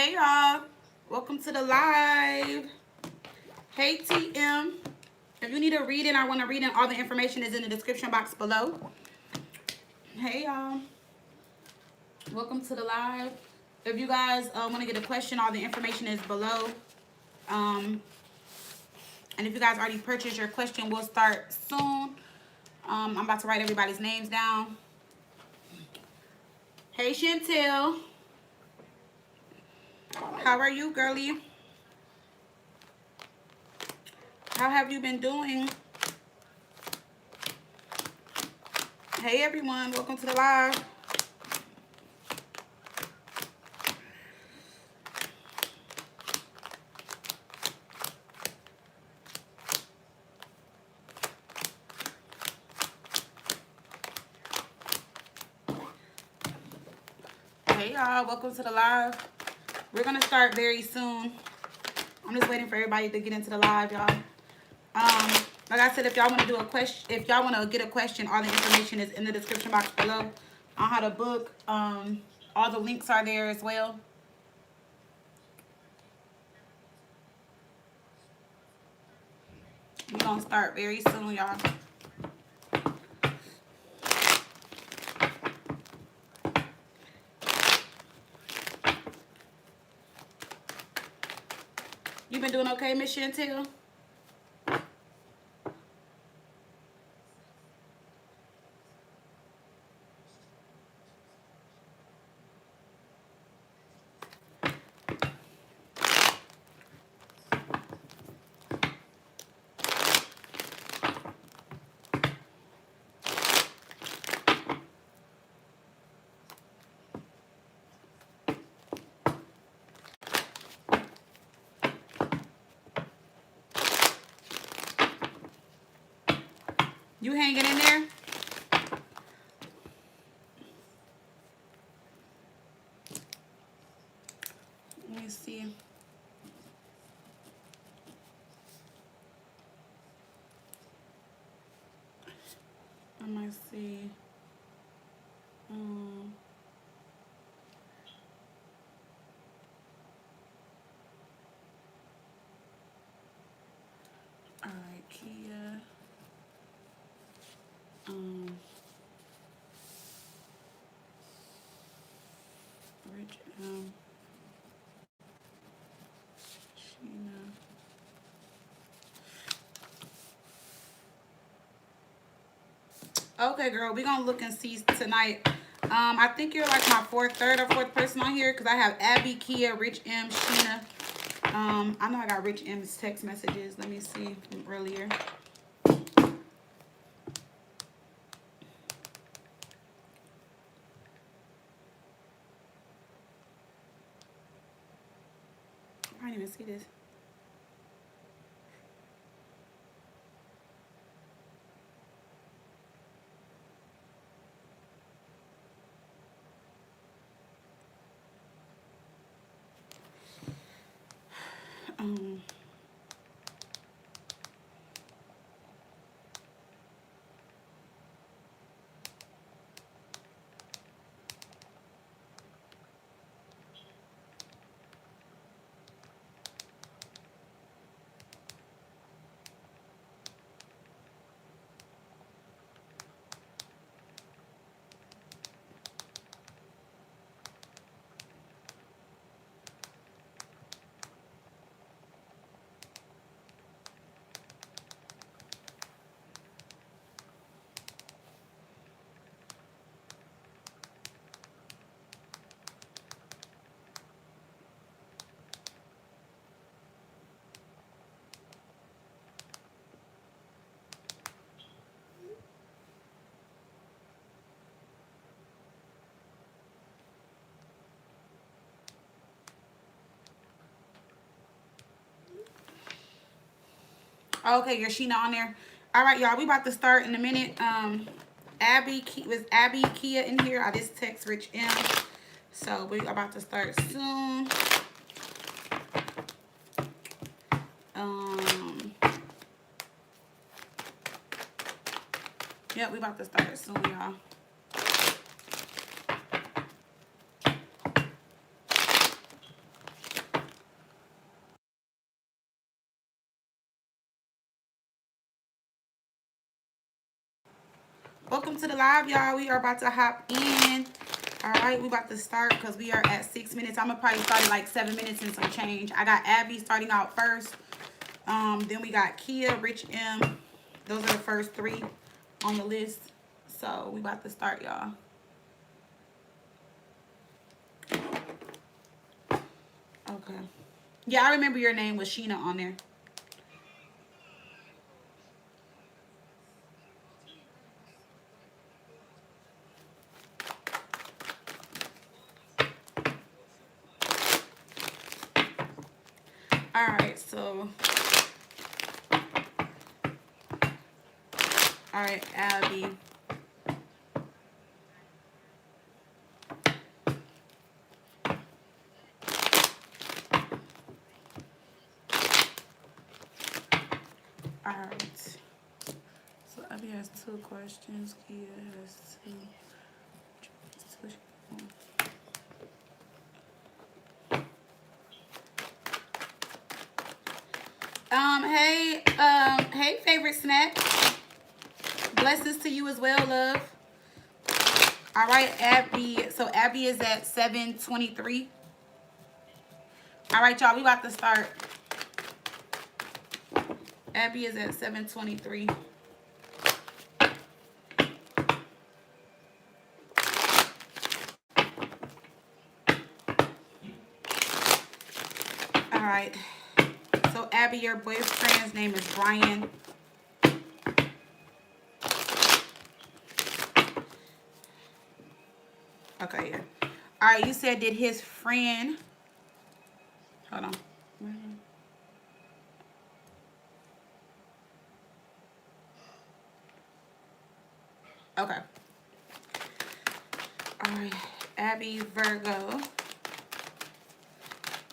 Hey y'all, welcome to the live. Hey TM, if you need a reading, I want to read in, all the information is in the description box below. Hey y'all, welcome to the live. If you guys want to get a question, all the information is below. And if you guys already purchased your question, we'll start soon. I'm about to write everybody's names down. Hey Chantel, how are you, girlie? How have you been doing? Hey everyone, welcome to the live. Hey y'all, welcome to the live. We're gonna start very soon. I'm just waiting for everybody to get into the live, y'all. Like I said, if y'all want to do a question, if y'all want to get a question, all the information is in the description box below on how to book. All the links are there as well. We're gonna start very soon, y'all. You been doing okay, Miss Chantel? You hanging in there? Let me see. I might see. All right, Kia. Rich Sheena. Okay, girl, we're gonna look and see tonight. I think you're like my third or fourth person on here because I have Abby, Kia, Rich M, Sheena. I know I got Rich M's text messages. Let me see from earlier. I didn't even see this. Okay, you're Sheena on there. All right, y'all, we about to start in a minute. Abby, was Abby, Kia in here? I just text Rich M. So we about to start soon. Yep, we about to start soon, y'all. Welcome to the live, y'all. We are about to hop in. All right, we about to start because we are at 6 minutes. I'm gonna probably start at like 7 minutes and some change. I got Abby starting out first. Then we got Kia, Rich M. Those are the first three on the list. So we about to start, y'all. Okay. Yeah, I remember your name was Sheena on there. All right, so. All right, Abby. All right. So Abby has 2 questions. Kia has 2. Hey, favorite snack. Blessings to you as well, love. All right, Abby. So Abby is at 7:23. All right, y'all. We about to start. Abby is at 7:23. All right. So Abby, your boyfriend's name is Brian. Okay, yeah. All right, you said did his friend... Hold on. Okay. All right, Abby, Virgo.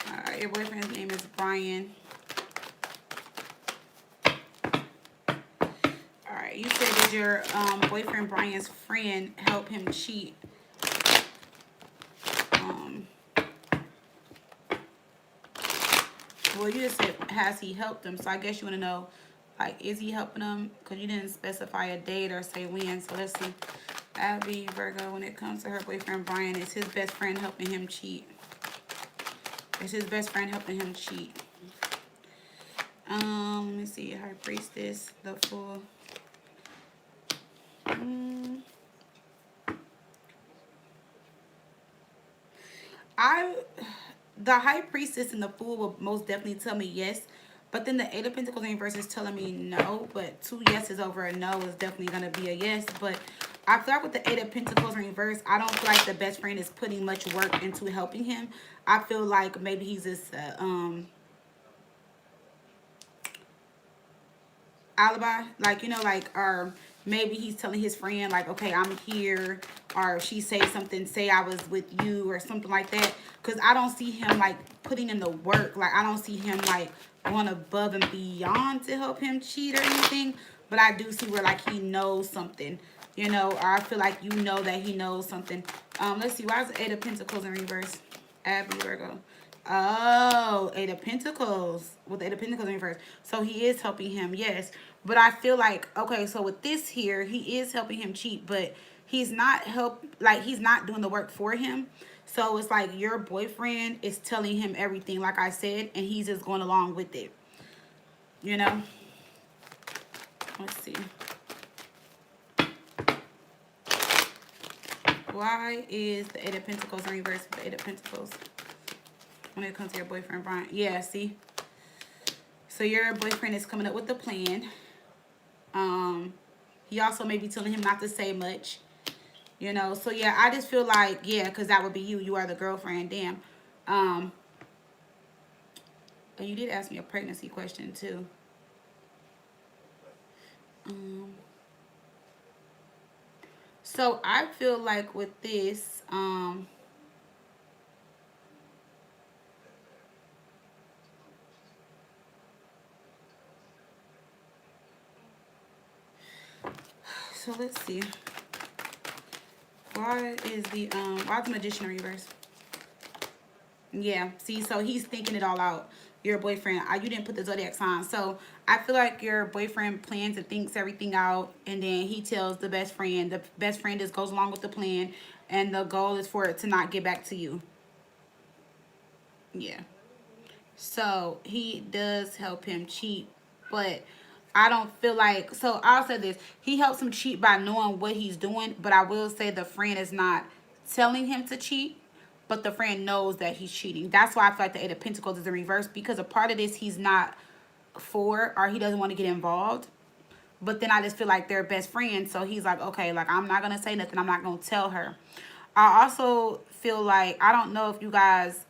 All right, your boyfriend's name is Brian. All right, you said did your boyfriend Brian's friend help him cheat? Well, you just said has he helped him, so I guess you want to know, like, is he helping him? Because you didn't specify a date or say when. So let's see. Abby, Virgo, when it comes to her boyfriend Brian, is his best friend helping him cheat? Is his best friend helping him cheat? Let me see. High Priestess, the Fool. The High Priestess and the Fool will most definitely tell me yes. But then the Eight of Pentacles in reverse is telling me no. But 2 yeses over a no is definitely going to be a yes. But I feel like with the Eight of Pentacles in reverse, I don't feel like the best friend is putting much work into helping him. I feel like maybe he's just alibi, like, you know, like, or maybe he's telling his friend, like, okay, I'm here, or she say something, say I was with you or something like that, because I don't see him like putting in the work. Like, I don't see him like going above and beyond to help him cheat or anything, but I do see where like he knows something, you know, or I feel like you know that he knows something. Let's see, why is the Eight of Pentacles in reverse? Abby, Virgo. Oh, Eight of Pentacles. With the Eight of Pentacles in reverse. So he is helping him, yes. But I feel like, okay, so with this here, he is helping him cheat, but he's not he's not doing the work for him. So it's like your boyfriend is telling him everything, like I said, and he's just going along with it. You know? Let's see. Why is the Eight of Pentacles in reverse with the Eight of Pentacles when it comes to your boyfriend, Brian? Yeah, see? So your boyfriend is coming up with a plan. He also may be telling him not to say much. You know, so yeah, I just feel like, yeah, because that would be you. You are the girlfriend, damn. And you did ask me a pregnancy question, too. So I feel like with this, so let's see. Why is the Magician in reverse? Yeah, see, so he's thinking it all out. your boyfriend. You didn't put the zodiac sign. So I feel like your boyfriend plans and thinks everything out, and then he tells the best friend. The best friend just goes along with the plan, and the goal is for it to not get back to you. Yeah. So he does help him cheat, but I don't feel like, so I'll say this. He helps him cheat by knowing what he's doing, but I will say the friend is not telling him to cheat, but the friend knows that he's cheating. That's why I feel like the Eight of Pentacles is in reverse, because a part of this he's not for, or he doesn't want to get involved. But then I just feel like they're best friends. So he's like, okay, like, I'm not going to say nothing. I'm not going to tell her. I also feel like, I don't know if you guys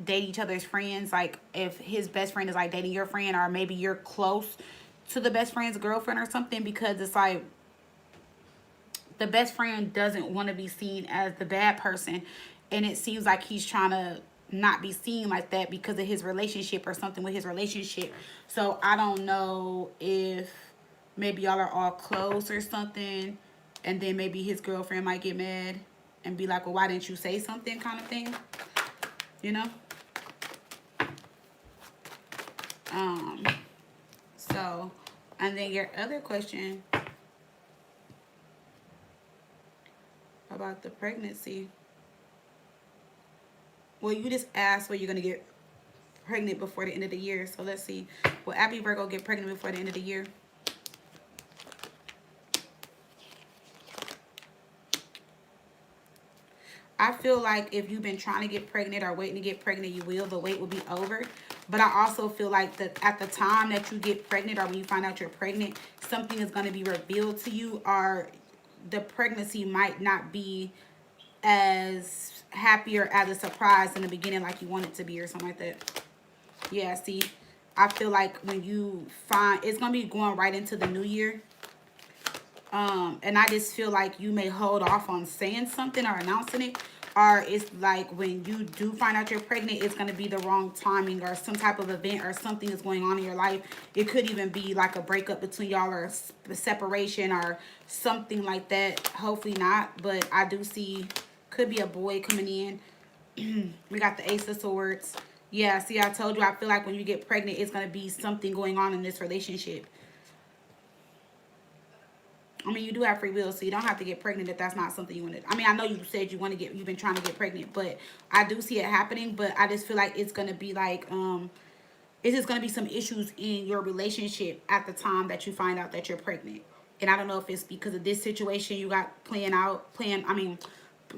date each other's friends. Like, if his best friend is, like, dating your friend, or maybe you're close to the best friend's girlfriend or something. Because it's like, the best friend doesn't want to be seen as the bad person. And it seems like he's trying to not be seen like that because of his relationship or something with his relationship. So I don't know if maybe y'all are all close or something, and then maybe his girlfriend might get mad and be like, well, why didn't you say something, kind of thing, you know? So, and then your other question about the pregnancy. Well, you just asked where you're going to get pregnant before the end of the year. So let's see. Will Abby Virgo get pregnant before the end of the year? I feel like if you've been trying to get pregnant or waiting to get pregnant, you will. The wait will be over. But I also feel like that at the time that you get pregnant, or when you find out you're pregnant, something is going to be revealed to you, or the pregnancy might not be as happy or as a surprise in the beginning like you want it to be, or something like that. Yeah, see, I feel like when you find, it's going to be going right into the new year. And I just feel like you may hold off on saying something or announcing it. Or it's like when you do find out you're pregnant, it's going to be the wrong timing, or some type of event or something is going on in your life. It could even be like a breakup between y'all, or a separation or something like that. Hopefully not. But I do see, could be a boy coming in. We got the Ace of Swords. Yeah, see, I told you, I feel like when you get pregnant, it's going to be something going on in this relationship. I mean, you do have free will, so you don't have to get pregnant if that's not something you want to. I mean, I know you said you want to get, you've been trying to get pregnant, but I do see it happening. But I just feel like it's going to be like, it's just going to be some issues in your relationship at the time that you find out that you're pregnant. And I don't know if it's because of this situation you got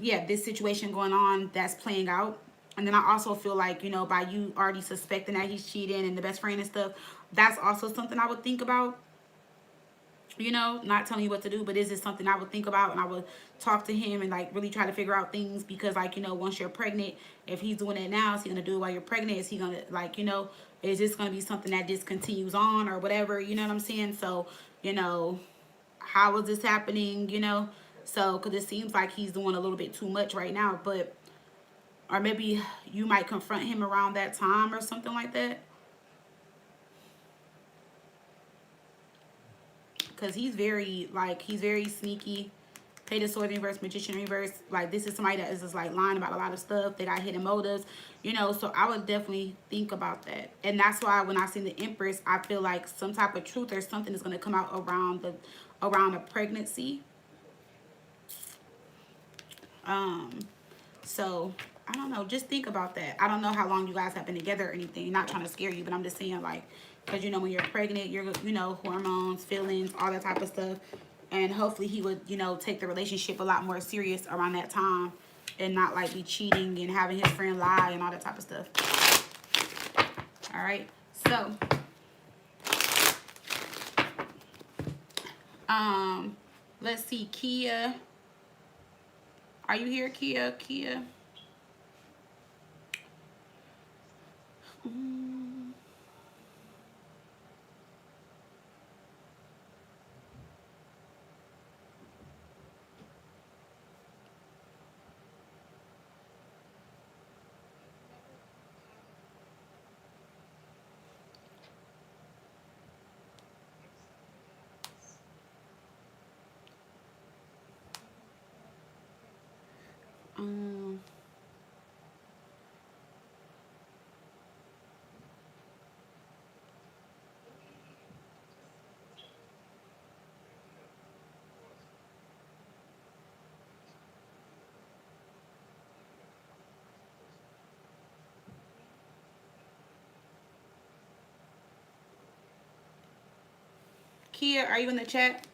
this situation going on that's playing out. And then I also feel like, you know, by you already suspecting that he's cheating and the best friend and stuff, that's also something I would think about. You know, not telling you what to do, but is this something I would think about, and I would talk to him and like really try to figure out things. Because like, you know, once you're pregnant, if he's doing it now, is he gonna do it while you're pregnant? Is he gonna, like, you know, is this gonna be something that just continues on or whatever? You know what I'm saying? So, you know, how is this happening? You know, so because it seems like he's doing a little bit too much right now. But, or maybe you might confront him around that time or something like that. Because he's very, like, he's very sneaky. Page of Swords reverse, Magician reverse. Like, this is somebody that is just, like, lying about a lot of stuff. They got hidden motives, you know. So I would definitely think about that. And that's why when I see the Empress, I feel like some type of truth or something is going to come out around a pregnancy. So I don't know. Just think about that. I don't know how long you guys have been together or anything. Not trying to scare you, but I'm just saying, like, because, you know, when you're pregnant, you're, you know, hormones, feelings, all that type of stuff. And hopefully he would, you know, take the relationship a lot more serious around that time, and not, like, be cheating and having his friend lie and all that type of stuff. All right. So, let's see. Kia. Are you here, Kia? Kia. Kia, are you in the chat?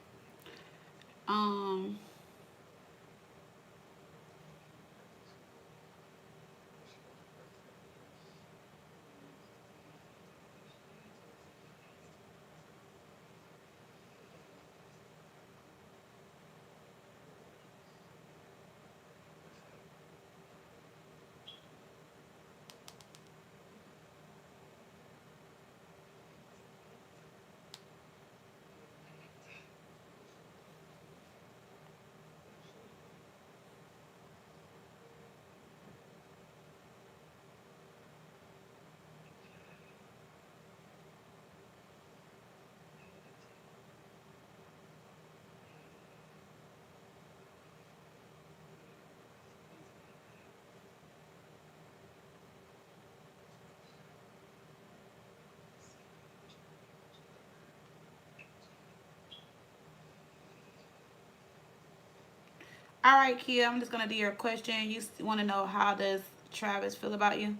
All right, Kia, I'm just gonna do your question. You want to know how does Travis feel about you?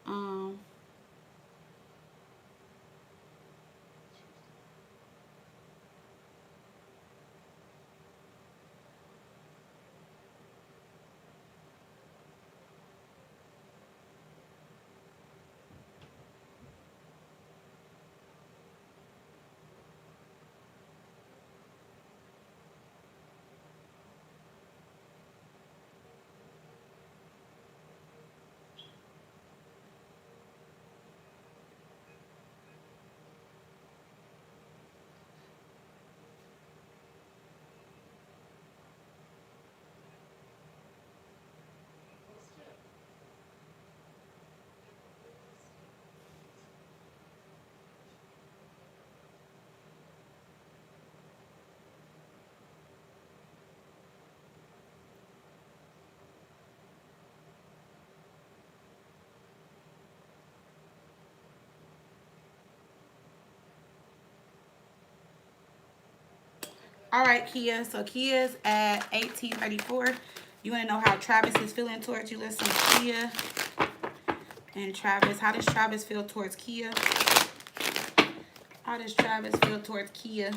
Um, all right, Kia. So Kia's at 1834. You want to know how Travis is feeling towards you? Listen, Kia and Travis. How does Travis feel towards Kia? How does Travis feel towards Kia?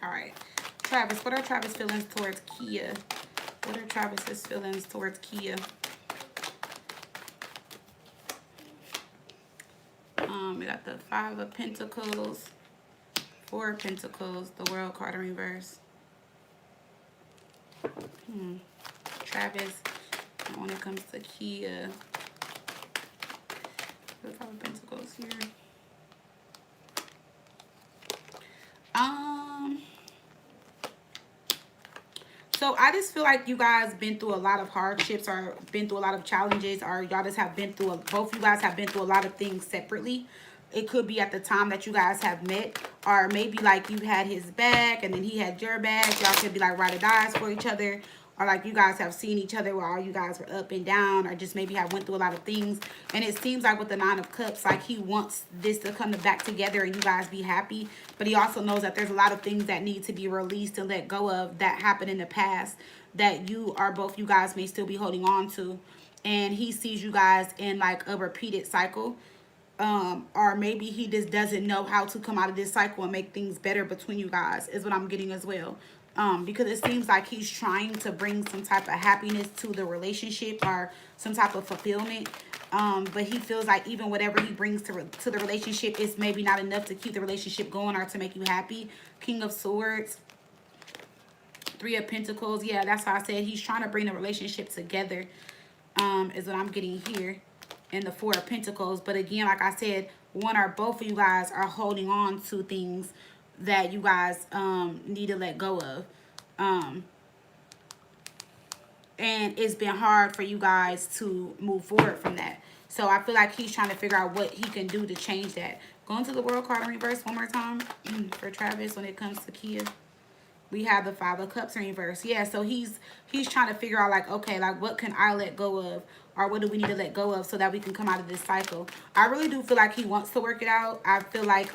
All right. Travis, what are Travis' feelings towards Kia? What are Travis's feelings towards Kia? We got the Five of Pentacles, Four of Pentacles, the World card in reverse. Travis, when it comes to Kia, the Five of Pentacles here. So I just feel like you guys been through a lot of hardships or been through a lot of challenges, or y'all just have been through, both you guys have been through a lot of things separately. It could be at the time that you guys have met, or maybe like you had his back and then he had your back. Y'all could be like ride or dies for each other. Or like you guys have seen each other while you guys were up and down, or just maybe have went through a lot of things. And it seems like with the Nine of Cups, like he wants this to come back together and you guys be happy. But he also knows that there's a lot of things that need to be released and let go of that happened in the past that both you guys may still be holding on to. And he sees you guys in like a repeated cycle. Or maybe he just doesn't know how to come out of this cycle and make things better between you guys, is what I'm getting as well. Because it seems like he's trying to bring some type of happiness to the relationship or some type of fulfillment. But he feels like even whatever he brings to the relationship is maybe not enough to keep the relationship going or to make you happy. King of Swords, Three of Pentacles. Yeah, that's why I said he's trying to bring the relationship together, is what I'm getting here. And the Four of Pentacles. But again, like I said, one or both of you guys are holding on to things that you guys need to let go of. And it's been hard for you guys to move forward from that. So I feel like he's trying to figure out what he can do to change that. Going to the World card in reverse one more time for Travis when it comes to Kia. We have the Five of Cups in reverse. Yeah, so he's trying to figure out, like, okay, like, what can I let go of, or what do we need to let go of so that we can come out of this cycle. I really do feel like he wants to work it out. I feel like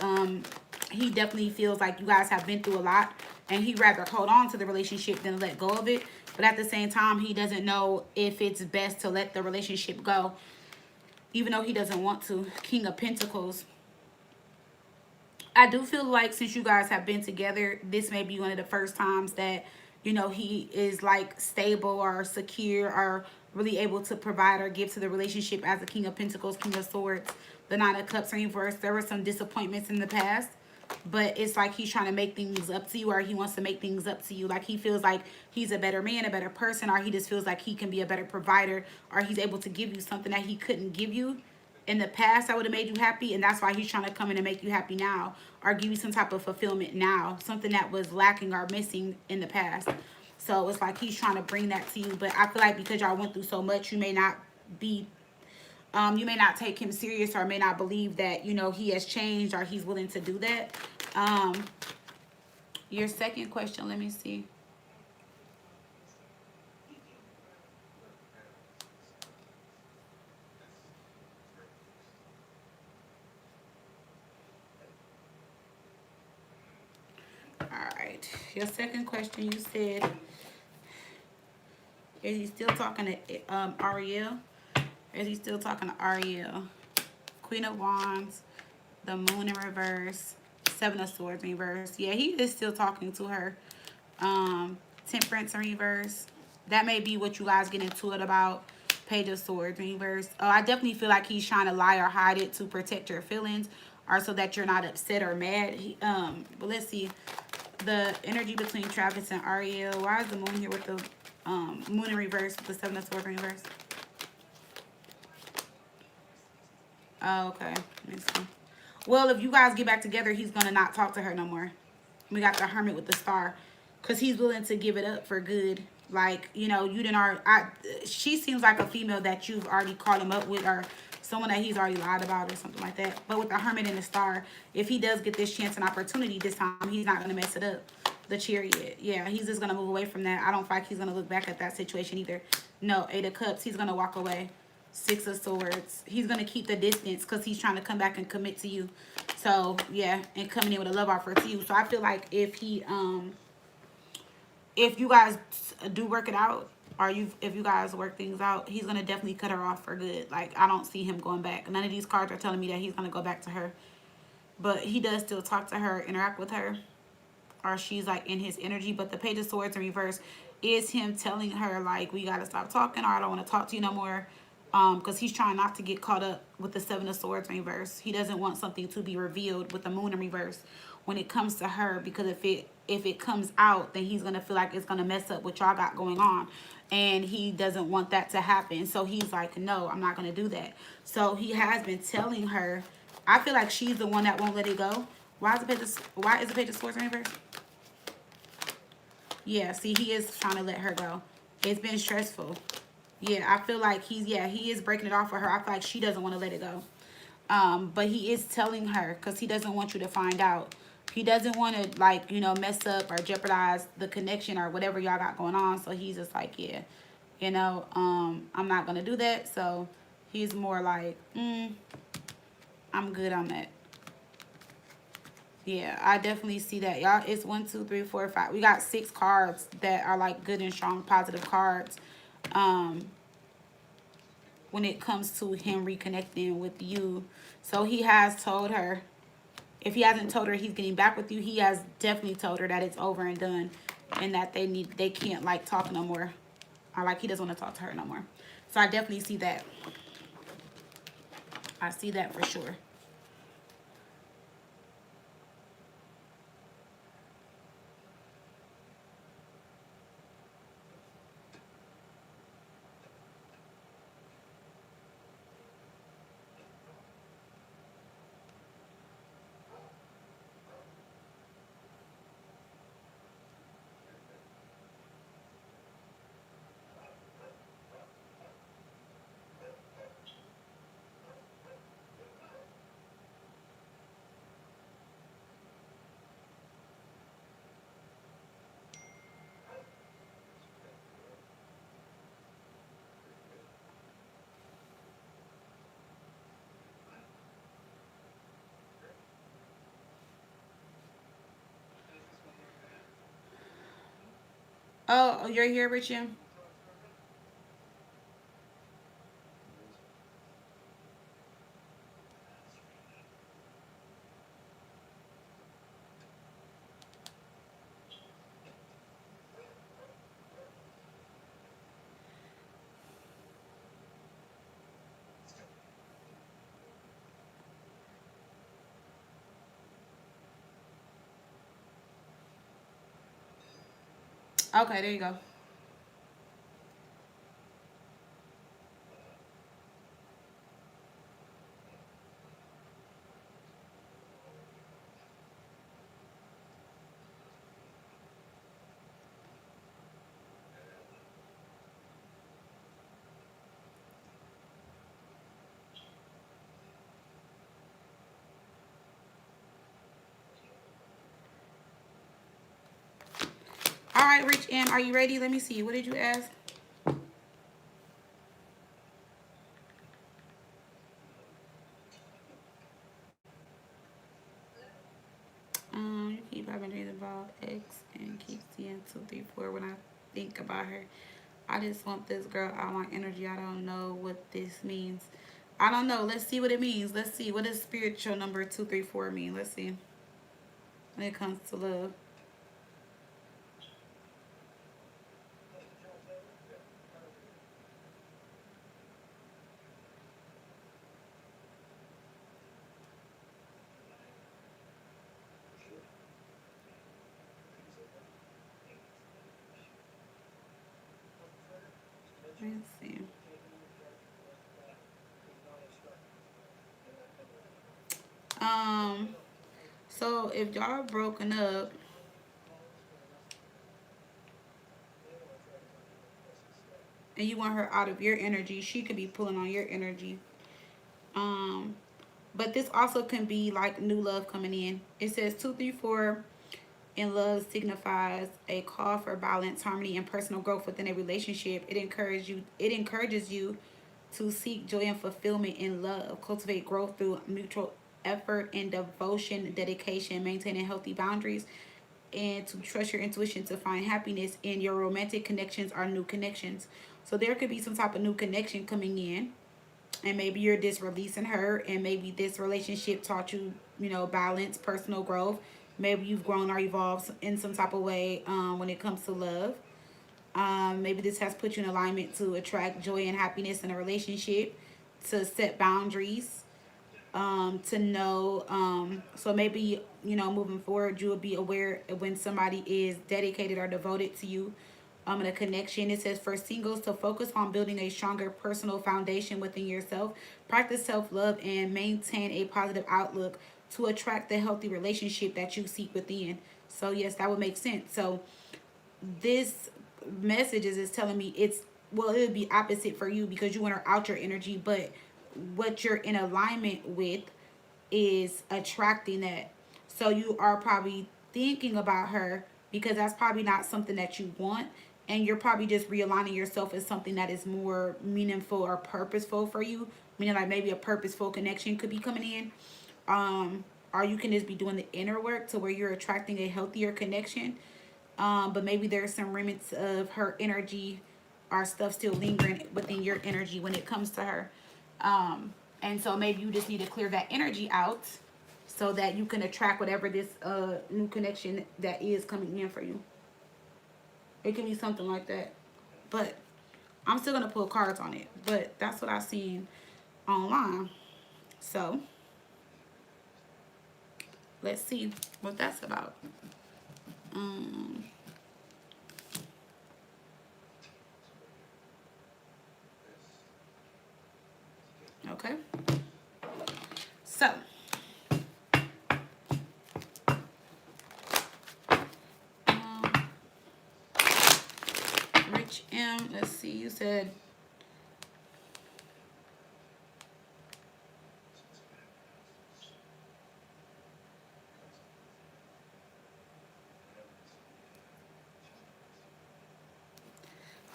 he definitely feels like you guys have been through a lot, and he'd rather hold on to the relationship than let go of it. But at the same time, he doesn't know if it's best to let the relationship go, even though he doesn't want to. King of Pentacles. I do feel like since you guys have been together, this may be one of the first times that, you know, he is like stable or secure or really able to provide or give to the relationship as a King of Pentacles, King of Swords, the Nine of Cups in reverse. There were some disappointments in the past, but it's like he's trying to make things up to you, or he wants to make things up to you. Like he feels like he's a better man, a better person, or he just feels like he can be a better provider, or he's able to give you something that he couldn't give you in the past that would have made you happy, and that's why he's trying to come in and make you happy now, or give you some type of fulfillment now, something that was lacking or missing in the past. So it's like he's trying to bring that to you. But I feel like because y'all went through so much, you may not be you may not take him serious, or may not believe that, you know, he has changed or he's willing to do that. Your second question, let me see. Alright, your second question, you said, is he still talking to Ariel? Is he still talking to Ariel? Queen of Wands, the Moon in reverse, Seven of Swords in reverse. Yeah, he is still talking to her. Temperance in reverse. That may be what you guys get into it about. Page of Swords in reverse. Oh, I definitely feel like he's trying to lie or hide it to protect your feelings, or so that you're not upset or mad. But let's see. The energy between Travis and Ariel. Why is the moon here with the moon in reverse with the Seven of Swords in reverse? Oh, okay. Well, if you guys get back together, he's going to not talk to her no more. We got the Hermit with the star. Because he's willing to give it up for good. Like, you know, you didn't already... she seems like a female that you've already caught him up with, or someone that he's already lied about or something like that. But with the Hermit and the star, if he does get this chance and opportunity this time, he's not going to mess it up. The Chariot. Yeah, he's just going to move away from that. I don't think he's going to look back at that situation either. No, Eight of Cups. He's going to walk away. Six of Swords. He's going to keep the distance because he's trying to come back and commit to you. So, yeah, and coming in with a love offer to you. So, I feel like if you guys do work it out, or if you guys work things out, he's going to definitely cut her off for good. Like, I don't see him going back. None of these cards are telling me that he's going to go back to her. But he does still talk to her, interact with her, or she's, like, in his energy. But the Page of Swords in reverse is him telling her, like, we got to stop talking, or I don't want to talk to you no more. Because he's trying not to get caught up with the Seven of Swords in reverse. He doesn't want something to be revealed with the Moon in reverse when it comes to her, because if it comes out, then he's gonna feel like it's gonna mess up what y'all got going on, and he doesn't want that to happen. So he's like, no, I'm not gonna do that. So he has been telling her. I feel like she's the one that won't let it go. Why is the Page of Swords in reverse? Yeah, see, he is trying to let her go. It's been stressful. Yeah, I feel like he is breaking it off for her. I feel like she doesn't want to let it go. But he is telling her because he doesn't want you to find out. He doesn't want to, like, you know, mess up or jeopardize the connection or whatever y'all got going on. So he's just like, yeah, you know, I'm not going to do that. So he's more like, I'm good on that. Yeah, I definitely see that. Y'all, it's 1, 2, 3, 4, 5. We got 6 cards that are, like, good and strong, positive cards. When it comes to him reconnecting with you. So he has told her. If he hasn't told her he's getting back with you, he has definitely told her that it's over and done, and that they can't, like, talk no more, or, like, he doesn't want to talk to her no more. So I definitely see that. I see that for sure. Oh, you're here, Rich M? Okay, there you go. All right, Rich M, are you ready? Let me see. What did you ask? You keep having dreams about X and keep seeing 234 when I think about her. I just want this girl out my energy. I don't know what this means. I don't know. Let's see what it means. Let's see. What does spiritual number 234 mean? Let's see. When it comes to love. Let's see. Um, so if y'all are broken up and you want her out of your energy, she could be pulling on your energy. Um, but this also can be like new love coming in. It says 234 in love signifies a call for balance, harmony, and personal growth within a relationship. It encourages you to seek joy and fulfillment in love, cultivate growth through mutual effort and devotion, dedication, maintaining healthy boundaries, and to trust your intuition to find happiness in your romantic connections or new connections. So there could be some type of new connection coming in, and maybe you're just releasing her, and maybe this relationship taught you, balance, personal growth. Maybe you've grown or evolved in some type of way when it comes to love. Maybe this has put you in alignment to attract joy and happiness in a relationship, to set boundaries, to know. So maybe, moving forward, you will be aware of when somebody is dedicated or devoted to you in a connection. It says for singles to focus on building a stronger personal foundation within yourself, practice self love, and maintain a positive outlook to attract the healthy relationship that you seek within. So, yes, that would make sense. So, this message is telling me it's, well, it would be opposite for you because you want to out your energy, but what you're in alignment with is attracting that. So you are probably thinking about her because that's probably not something that you want, and you're probably just realigning yourself as something that is more meaningful or purposeful for you, meaning like maybe a purposeful connection could be coming in. Or you can just be doing the inner work to where you're attracting a healthier connection. But maybe there's some remnants of her energy or stuff still lingering within your energy when it comes to her. And so maybe you just need to clear that energy out so that you can attract whatever this new connection that is coming in for you. It can be something like that. But I'm still going to pull cards on it. But that's what I've seen online. So let's see what that's about. Um, okay. So um, Rich M, let's see. You said,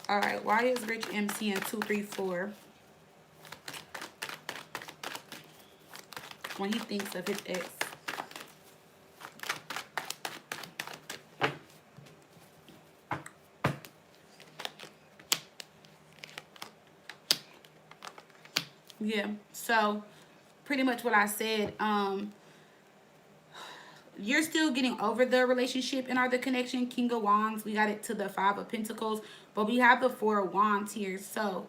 all right, why is Rich M seeing 234 when he thinks of his ex? Yeah. So pretty much what I said. You're still getting over the relationship and the connection. King of Wands. We got it to the Five of Pentacles, but we have the Four of Wands here. So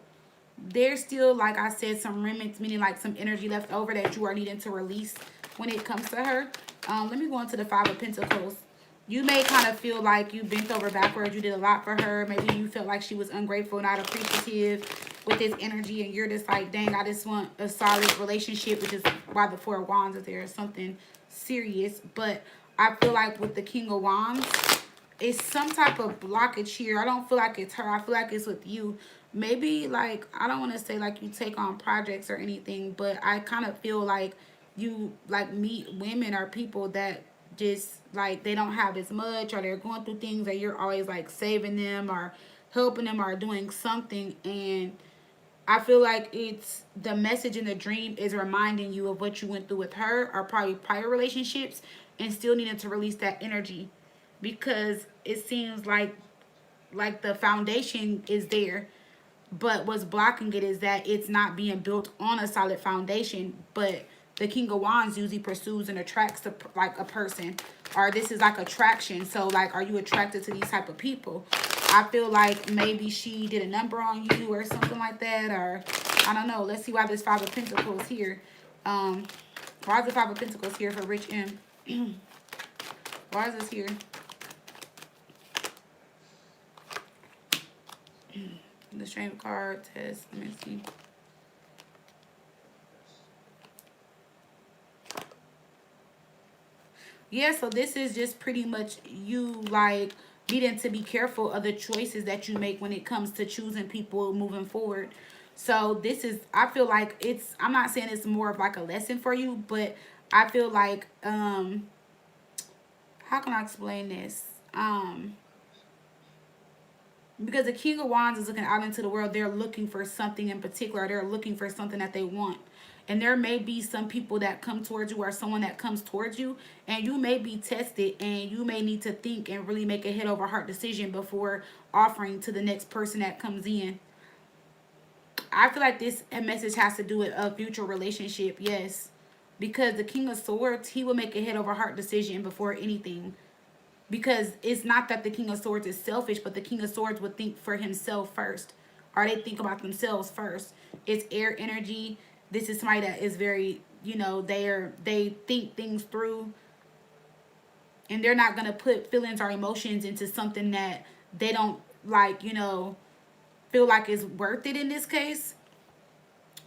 there's still, like I said, some remnants, meaning like some energy left over that you are needing to release when it comes to her. Let me go into the Five of Pentacles. You may kind of feel like you bent over backwards. You did a lot for her. Maybe you felt like she was ungrateful, not appreciative with this energy. And you're just like, dang, I just want a solid relationship, which is why the Four of Wands is there. Something serious. But I feel like with the King of Wands, it's some type of blockage here. I don't feel like it's her. I feel like it's with you. Maybe, like, I don't want to say like you take on projects or anything, but I kind of feel like you like meet women or people that just like they don't have as much, or they're going through things that you're always like saving them or helping them or doing something. And I feel like it's the message in the dream is reminding you of what you went through with her or probably prior relationships, and still needing to release that energy, because it seems like the foundation is there, but what's blocking it is that it's not being built on a solid foundation. But the King of Wands usually pursues and attracts like a person, or this is like attraction. So like, are you attracted to these type of people? I feel like maybe she did a number on you or something like that, or I don't know. Let's see why this Five of Pentacles here. Why is the Five of Pentacles here for Rich M? Why is this here? The Strength card test. Let me see. Yeah, so this is just pretty much you like needing to be careful of the choices that you make when it comes to choosing people moving forward. So this is, I feel like it's, I'm not saying it's more of like a lesson for you, but I feel like how can I explain this? Because the King of Wands is looking out into the world. They're looking for something in particular. They're looking for something that they want. And there may be some people that come towards you, or someone that comes towards you, and you may be tested, and you may need to think and really make a head over heart decision before offering to the next person that comes in. I feel like this message has to do with a future relationship, yes. Because the King of Swords, he will make a head over heart decision before anything. Because it's not that the King of Swords is selfish, but the King of Swords would think for himself first. Or they think about themselves first. It's air energy. This is somebody that is very, you know, they think things through. And they're not going to put feelings or emotions into something that they don't, like, you know, feel like is worth it in this case.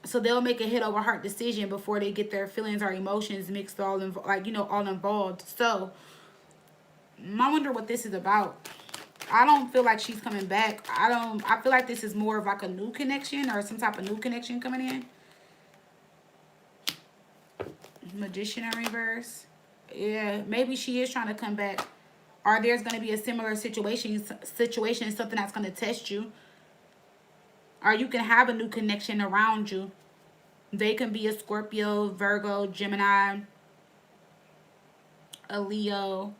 So they'll make a head over heart decision before they get their feelings or emotions mixed all in, like, you know, all involved. So I wonder what this is about. I don't feel like she's coming back. I feel like this is more of like a new connection, or some type of new connection coming in. Magician in reverse. Yeah, maybe she is trying to come back. Or there's going to be a similar situation, something that's going to test you. Or you can have a new connection around you. They can be a Scorpio, Virgo, Gemini, a Leo.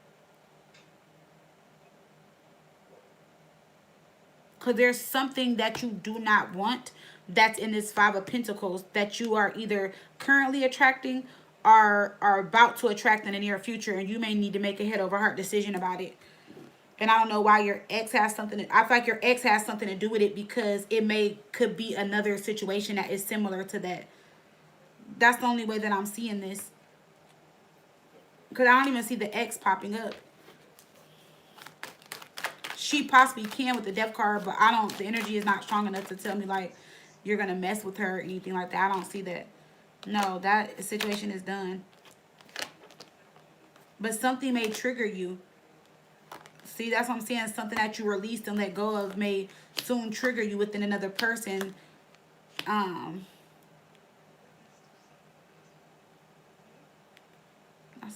Because there's something that you do not want that's in this Five of Pentacles that you are either currently attracting or are about to attract in the near future. And you may need to make a head over heart decision about it. And I don't know why your ex has something to, I feel like your ex has something to do with it, because it could be another situation that is similar to that. That's the only way that I'm seeing this. Because I don't even see the ex popping up. She possibly can with the Death card, but I don't, the energy is not strong enough to tell me like you're going to mess with her or anything like that. I don't see that. No, that situation is done. But something may trigger you. See, that's what I'm saying. Something that you released and let go of may soon trigger you within another person. That's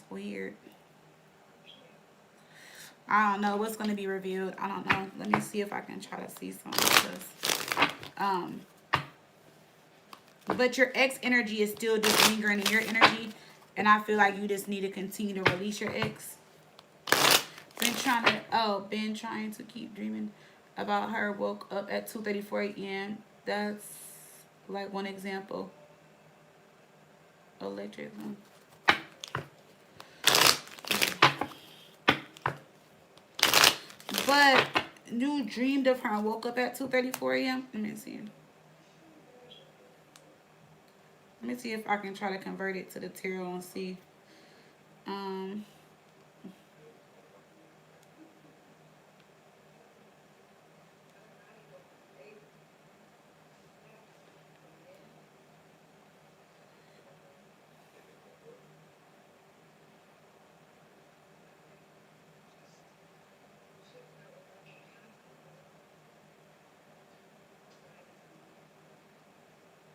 weird. I don't know what's going to be revealed. I don't know. Let me see if I can try to see something. But your ex energy is still just lingering in your energy. And I feel like you just need to continue to release your ex. Been trying to keep dreaming about her. Woke up at 2:34 a.m. That's like one example. electric. But you dreamed of her and woke up at 2:34 a.m. Let me see. Let me see if I can try to convert it to the tarot and see.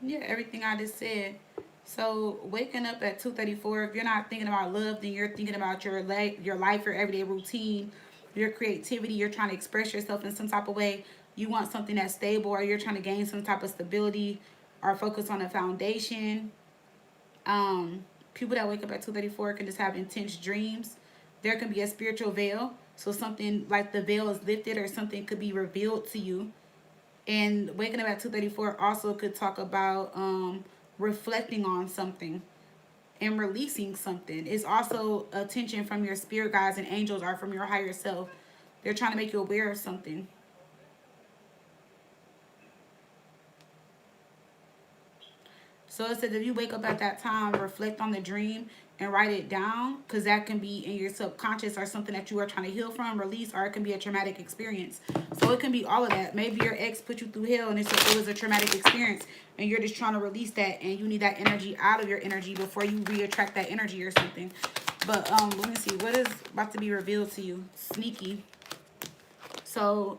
Yeah, everything I just said. So waking up at 2:34, if you're not thinking about love, then you're thinking about your life, your everyday routine, your creativity. You're trying to express yourself in some type of way. You want something that's stable, or you're trying to gain some type of stability, or focus on a foundation. People that wake up at 2:34 can just have intense dreams. There can be a spiritual veil, so something like the veil is lifted, or something could be revealed to you. And waking up at 2:34 also could talk about reflecting on something and releasing something. It's also attention from your spirit guides and angels, or from your higher self. They're trying to make you aware of something. So it says if you wake up at that time, reflect on the dream and write it down, because that can be in your subconscious, or something that you are trying to heal from, release, or it can be a traumatic experience. So it can be all of that. Maybe your ex put you through hell and it was a traumatic experience, and you're just trying to release that, and you need that energy out of your energy before you re-attract that energy or something. But let me see what is about to be revealed to you. Sneaky. So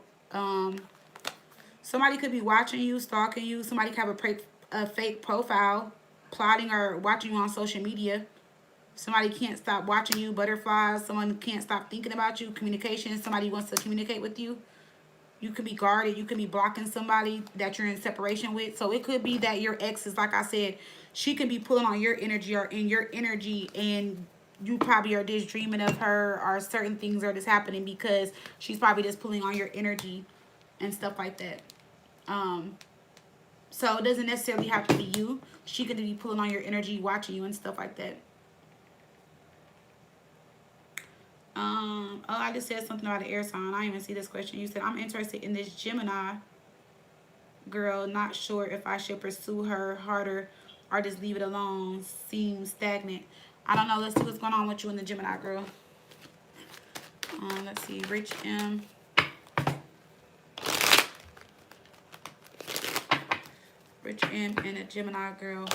somebody could be watching you, stalking you. Somebody could have a fake profile, plotting or watching you on social media. Somebody can't stop watching you. Butterflies. Someone can't stop thinking about you. Communication. Somebody wants to communicate with you. You could be guarded. You could be blocking somebody that you're in separation with. So it could be that your ex is, like I said, she could be pulling on your energy, or in your energy, and you probably are just dreaming of her, or certain things are just happening because she's probably just pulling on your energy and stuff like that. So it doesn't necessarily have to be you. She could be pulling on your energy, watching you and stuff like that. Oh, I just said something about an air sign. I didn't even see this question. You said, I'm interested in this Gemini girl. Not sure if I should pursue her harder or just leave it alone. Seems stagnant. I don't know. Let's see what's going on with you and the Gemini girl. Let's see. Rich M. Rich M and a Gemini girl.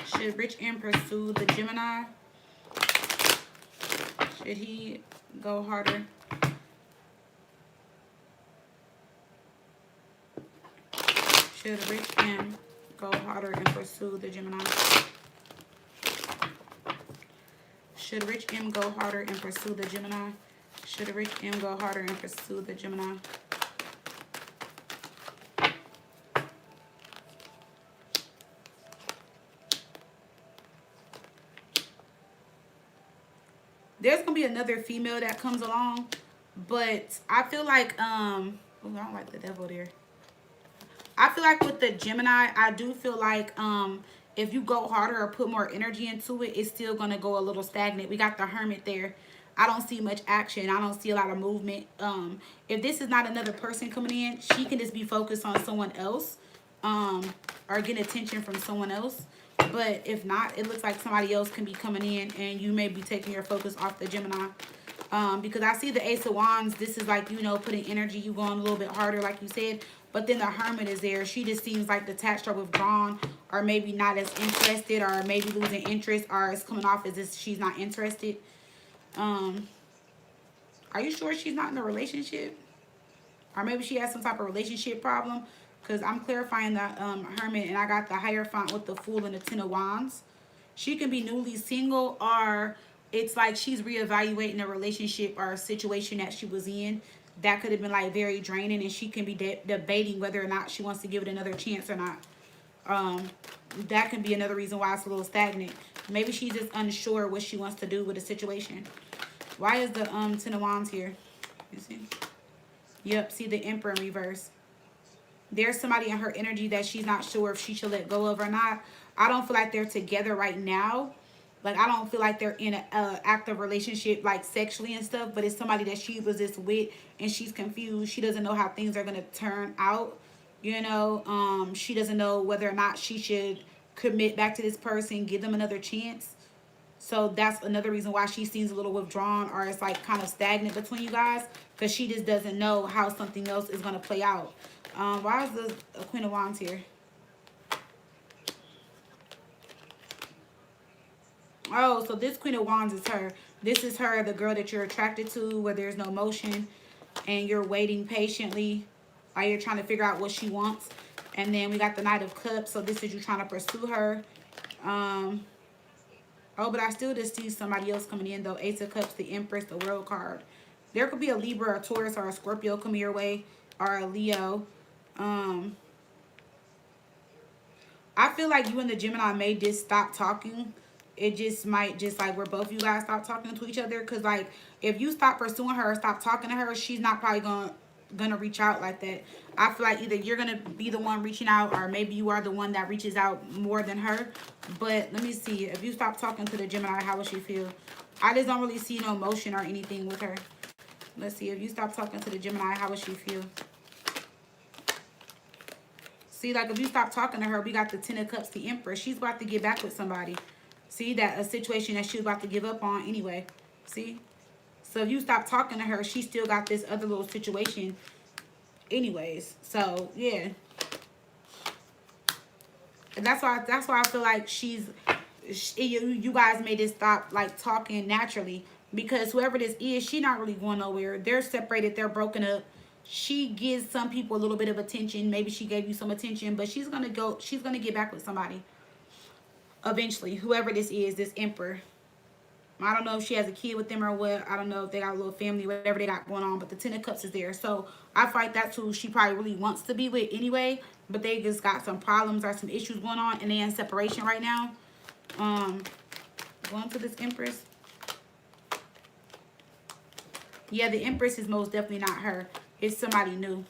Should Rich M pursue the Gemini? Should he go harder? Should Rich M go harder and pursue the Gemini? Should Rich M go harder and pursue the Gemini? Should Rich M go harder and pursue the Gemini? There's gonna be another female that comes along, but I feel like oh, I don't like the devil there. I feel like with the Gemini, I do feel like if you go harder or put more energy into it, it's still gonna go a little stagnant. We got the Hermit there. I don't see much action. I don't see a lot of movement. If this is not another person coming in, she can just be focused on someone else, or get attention from someone else. But if not, it looks like somebody else can be coming in, and you may be taking your focus off the Gemini. Because I see the Ace of Wands. This is like, you know, putting energy, you going a little bit harder, like you said. But then the Hermit is there. She just seems like detached or withdrawn, or maybe not as interested, or maybe losing interest, or it's coming off as if she's not interested. Are you sure she's not in a relationship? Or maybe she has some type of relationship problem? Because I'm clarifying the Hermit, and I got the Hierophant with the Fool and the Ten of Wands. She can be newly single, or it's like she's reevaluating a relationship or a situation that she was in. That could have been like very draining, and she can be debating whether or not she wants to give it another chance or not. That can be another reason why it's a little stagnant. Maybe she's just unsure what she wants to do with the situation. Why is the Ten of Wands here? You see? Yep, see the Emperor in reverse. There's somebody in her energy that she's not sure if she should let go of or not. I don't feel like they're together right now. Like, I don't feel like they're in an active relationship, like sexually and stuff. But it's somebody that she was just with, and she's confused. She doesn't know how things are going to turn out. You know, she doesn't know whether or not she should commit back to this person, give them another chance. So that's another reason why she seems a little withdrawn, or it's like kind of stagnant between you guys, because she just doesn't know how something else is going to play out. Why is the Queen of Wands here? Oh, so this Queen of Wands is her. This is her, the girl that you're attracted to, where there's no motion, and you're waiting patiently, or you're trying to figure out what she wants. And then we got the Knight of Cups, so this is you trying to pursue her. Oh, but I still just see somebody else coming in, though. Ace of Cups, the Empress, the World card. There could be a Libra, a Taurus, or a Scorpio coming your way, or a Leo. I feel like you and the Gemini may just stop talking. It just might just like where both of you guys stop talking to each other. Because like if you stop pursuing her or stop talking to her, she's not probably gonna reach out like that. I feel like either you're gonna be the one reaching out, or maybe you are the one that reaches out more than her. But let me see. If you stop talking to the Gemini, how would she feel? I just don't really see no emotion or anything with her. Let's see. If you stop talking to the Gemini, how would she feel? See, like if you stop talking to her, we got the Ten of Cups, the Emperor. She's about to get back with somebody. See, that a situation that she was about to give up on anyway. See? So if you stop talking to her, she still got this other little situation anyways. So, yeah. And that's why I feel like you guys may just stop like talking naturally, because whoever this is, she not really going nowhere. They're separated, they're broken up. She gives some people a little bit of attention. Maybe she gave you some attention, but she's gonna get back with somebody eventually, whoever this is, this Emperor. I don't know if she has a kid with them or what. I don't know if they got a little family, whatever they got going on. But the Ten of Cups is there. So I feel like that's who she probably really wants to be with anyway. But they just got some problems or some issues going on, and they're in separation right now. Going to this Empress. Yeah, the Empress is most definitely not her. It's somebody new.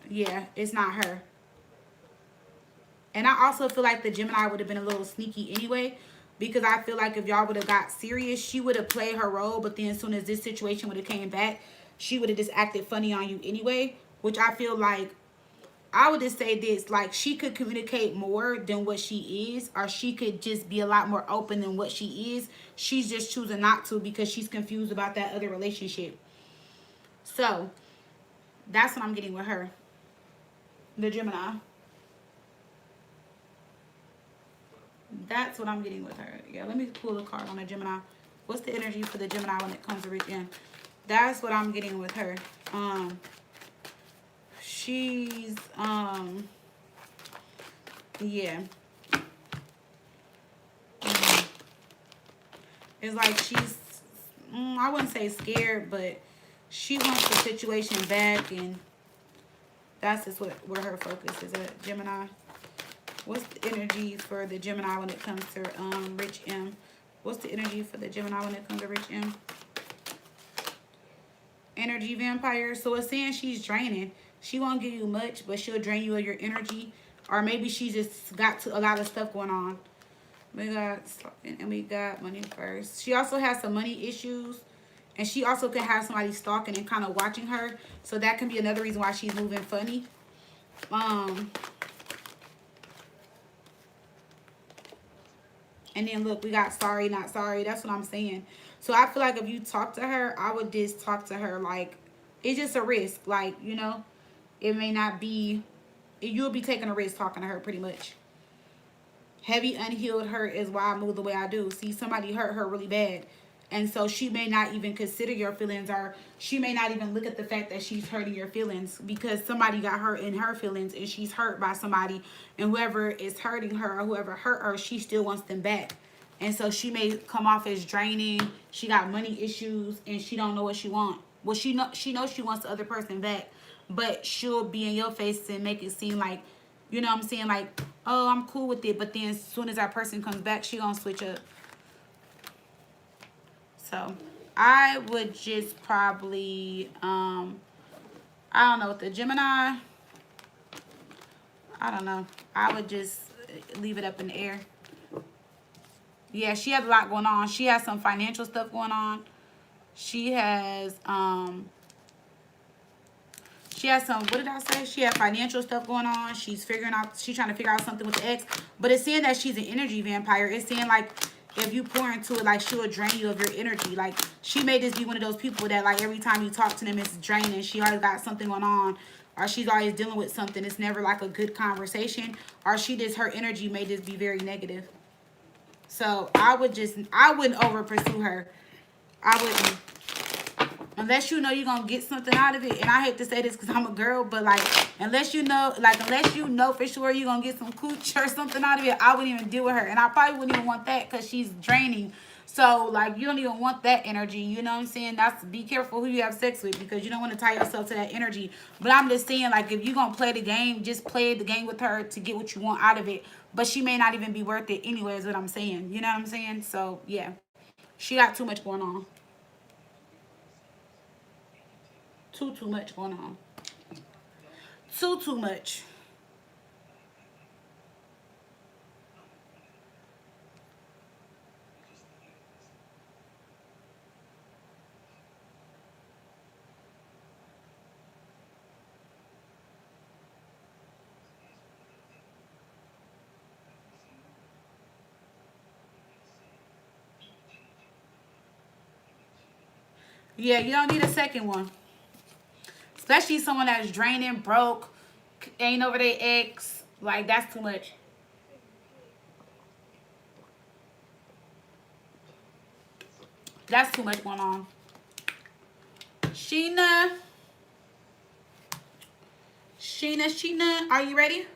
Yeah, it's not her. And I also feel like the Gemini would have been a little sneaky anyway, because I feel like if y'all would have got serious, she would have played her role. But then as soon as this situation would have came back, she would have just acted funny on you anyway. Which I feel like, I would just say this, like she could communicate more than what she is. Or she could just be a lot more open than what she is. She's just choosing not to because she's confused about that other relationship. So, that's what I'm getting with her. The Gemini. That's what I'm getting with her. Yeah, let me pull a card on the Gemini. What's the energy for the Gemini when it comes to reaching? That's what I'm getting with her. She's, yeah. It's like she's, I wouldn't say scared, but she wants the situation back, and that's just where her focus is at. Gemini. What's the energy for the Gemini when it comes to Rich M? What's the energy for the Gemini when it comes to Rich M? Energy Vampire. So it's saying she's draining. She won't give you much, but she'll drain you of your energy. Or maybe she just got a lot of stuff going on. We got money first. She also has some money issues. And she also could have somebody stalking and kind of watching her. So that can be another reason why she's moving funny. And then look, we got sorry, not sorry. That's what I'm saying. So I feel like if you talk to her, I would just talk to her like, it's just a risk. Like, you know, it may not be, you'll be taking a risk talking to her pretty much. Heavy unhealed hurt is why I move the way I do. See, somebody hurt her really bad. And so she may not even consider your feelings, or she may not even look at the fact that she's hurting your feelings, because somebody got hurt in her feelings and she's hurt by somebody, and whoever is hurting her or whoever hurt her, she still wants them back. And so she may come off as draining. She got money issues and she don't know what she wants. Well, she knows she wants the other person back, but she'll be in your face and make it seem like, you know what I'm saying, like, oh, I'm cool with it. But then as soon as that person comes back, she gonna switch up. So I would just probably, I don't know, with the Gemini, I don't know. I would just leave it up in the air. Yeah, she has a lot going on. She has some financial stuff going on. She has some, what did I say? She has financial stuff going on. She's trying to figure out something with the ex. But it's saying that she's an energy vampire. It's saying like if you pour into it, like she'll drain you of your energy. Like she may just be one of those people that like every time you talk to them, it's draining. She always got something going on. Or she's always dealing with something. It's never like a good conversation. Or her energy may just be very negative. So I wouldn't over pursue her. I wouldn't. Unless you know you're going to get something out of it. And I hate to say this because I'm a girl. But like, unless you know for sure you're going to get some cooch or something out of it, I wouldn't even deal with her. And I probably wouldn't even want that because she's draining. So like, you don't even want that energy. You know what I'm saying? Be careful who you have sex with because you don't want to tie yourself to that energy. But I'm just saying, like, if you're going to play the game, just play the game with her to get what you want out of it. But she may not even be worth it anyway, is what I'm saying. You know what I'm saying? So, yeah. She got too much going on. Too much going on. Too much. Yeah, you don't need a second one. Especially someone that's draining, broke, ain't over their ex. Like, that's too much. That's too much going on. Sheena, are you ready?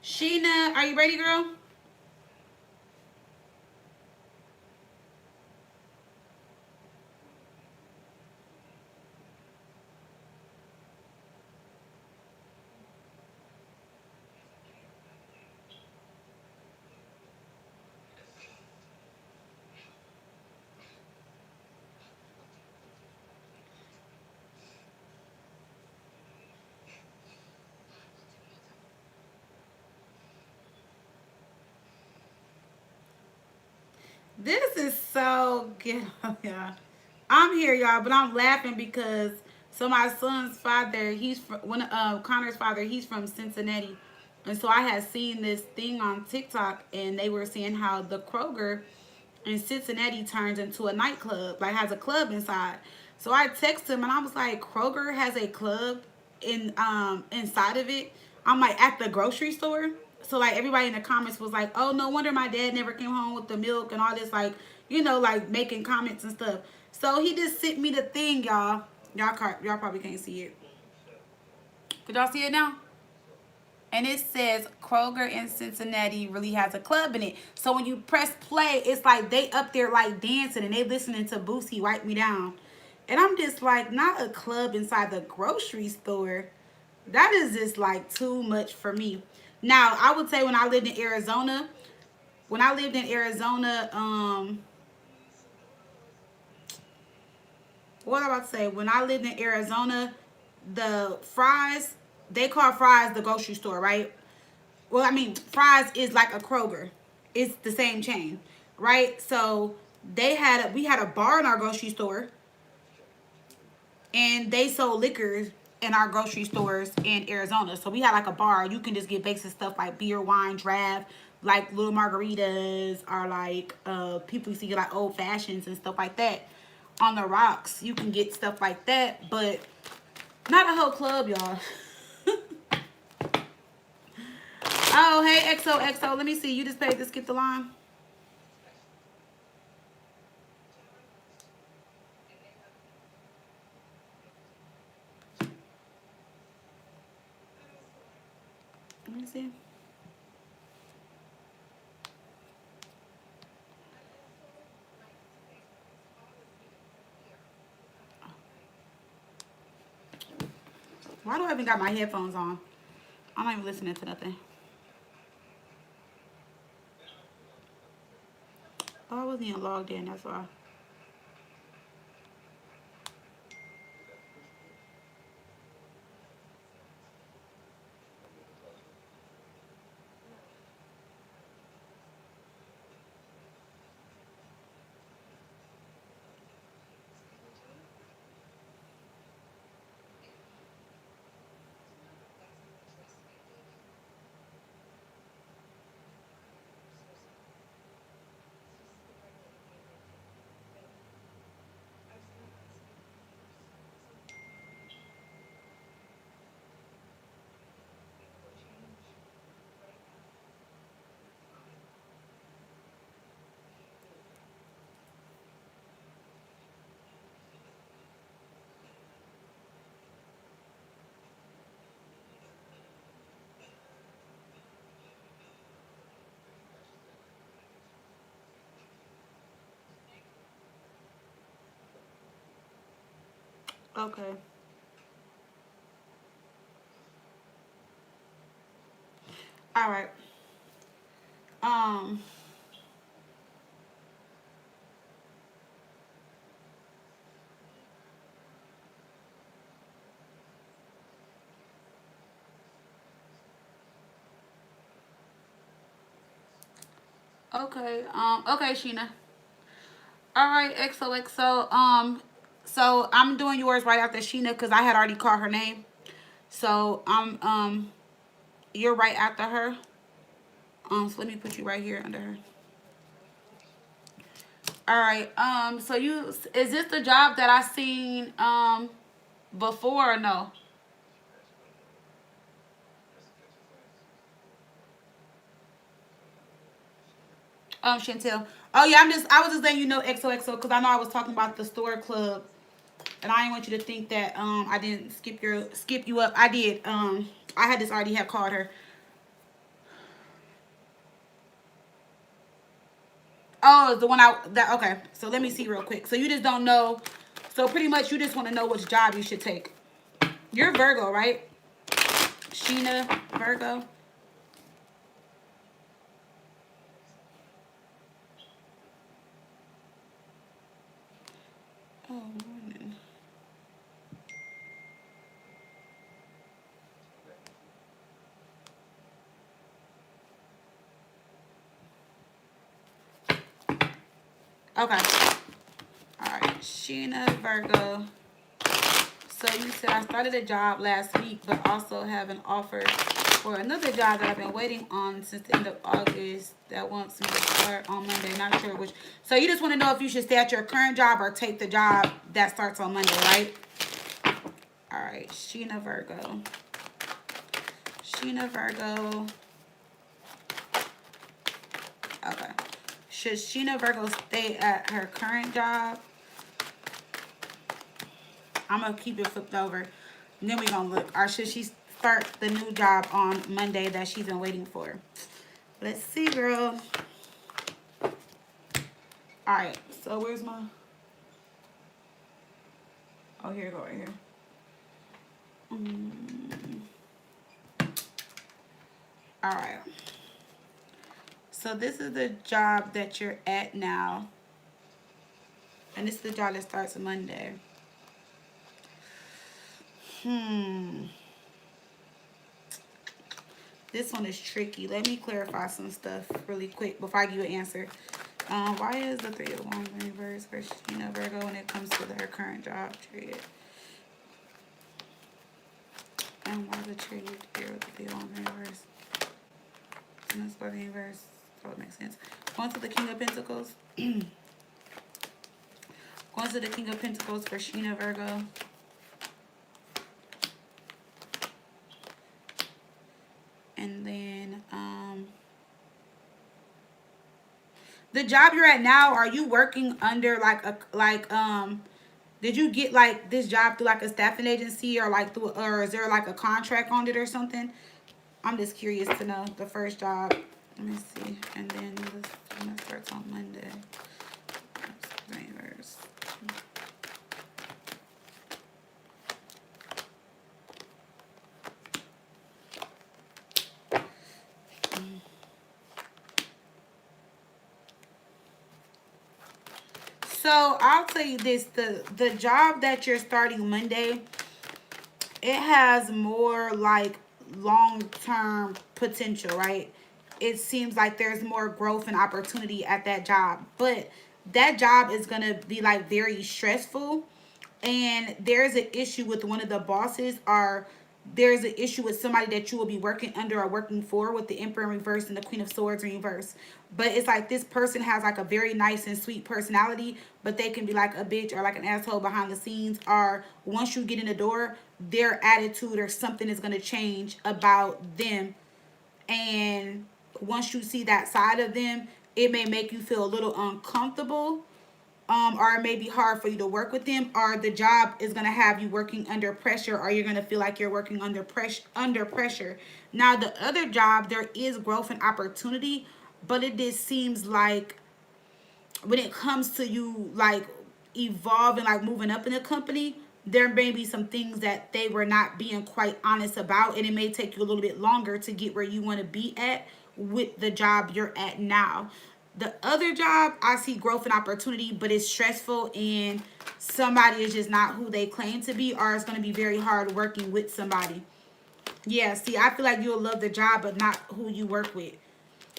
Sheena, are you ready, girl? This is so good, y'all. I'm here, y'all, but I'm laughing because my son's father, he's from Connor's father, he's from Cincinnati. And so I had seen this thing on TikTok and they were saying how the Kroger in Cincinnati turns into a nightclub, like has a club inside. So I texted him and I was like, Kroger has a club inside of it. I'm like at the grocery store. So like everybody in the comments was like, oh, no wonder my dad never came home with the milk and all this, like, like making comments and stuff. So he just sent me the thing, y'all. Y'all probably can't see it. Could y'all see it now? And it says Kroger in Cincinnati really has a club in it. So when you press play, it's like they up there like dancing and they listening to Boosie Wipe Me Down. And I'm just like, not a club inside the grocery store. That is just like too much for me. Now, I would say when I lived in Arizona, what am I about to say? When I lived in Arizona, the Fry's, they call Fry's the grocery store, right? Well, I mean, Fry's is like a Kroger. It's the same chain, right? So we had a bar in our grocery store, and they sold liquor in our grocery stores in Arizona. So we had like a bar. You can just get basic stuff like beer, wine, draft, like little margaritas, or like people used to get like old fashions and stuff like that. On the rocks, you can get stuff like that, but not a whole club, y'all. Oh, hey, XOXO. Let me see. You just paid to skip the line. see. Why do I even got my headphones on? I'm not even listening to nothing. Oh, I wasn't even logged in, that's why. Okay. All right. Um. Okay. Okay, Sheena. All right, XOXO. So I'm doing yours right after Sheena because I had already called her name. So you're right after her. So let me put you right here under her. All right. So is this the job that I seen before or no? Chantel. Oh yeah, I was just letting you know XOXO because I know I was talking about the store club, and I didn't want you to think that I didn't skip you up. I did. I had just already have called her. Oh, the one okay. So let me see real quick. So you just don't know. So pretty much you just want to know which job you should take. You're Virgo, right? Sheena, Virgo. Oh, morning. Okay. All right. Sheena, Virgo. So you said I started a job last week, but also have an offer for another job that I've been waiting on since the end of August that wants me to start on Monday. Not sure which. So you just want to know if you should stay at your current job or take the job that starts on Monday, right? All right. Sheena, Virgo. Sheena, Virgo. Okay. Should Sheena Virgo stay at her current job? I'm going to keep it flipped over. And then we're going to look. Or should she start the new job on Monday that she's been waiting for? Let's see, girl. Alright. So where's my... Oh, here you go, right here. Alright. So this is the job that you're at now. And this is the job that starts Monday. This one is tricky. Let me clarify some stuff really quick before I give you an answer. Why is the 3 of Wands in reverse for Sheena Virgo when it comes to her current job? Period. And why the trade here with the 3 of Wands in reverse? And that's why the reverse. So it makes sense. Going to the King of Pentacles. Going to the King of Pentacles for Sheena Virgo. And then the job you're at now, are you working under did you get this job through a staffing agency or or is there a contract on it or something? I'm just curious to know the first job. Let me see. And then this one that starts on Monday. Reverse. So I'll tell you this, the job that you're starting Monday, it has more like long-term potential, right? It seems like there's more growth and opportunity at that job, but that job is going to be like very stressful, and there's an issue with one of the bosses, or there's an issue with somebody that you will be working under or working for, with the Emperor in reverse and the Queen of Swords in reverse. But it's like this person has like a very nice and sweet personality, but they can be like a bitch or like an asshole behind the scenes, or once you get in the door, their attitude or something is going to change about them. And once you see that side of them, it may make you feel a little uncomfortable, or it may be hard for you to work with them, or the job is going to have you working under pressure, or you're going to feel like you're working under pressure. Now, the other job, there is growth and opportunity, but it just seems like when it comes to you like evolving, like moving up in a company, there may be some things that they were not being quite honest about, and it may take you a little bit longer to get where you want to be at with the job you're at now. The other job, I see growth and opportunity, but it's stressful, and somebody is just not who they claim to be, or it's going to be very hard working with somebody. Yeah, see, I feel like you'll love the job, but not who you work with,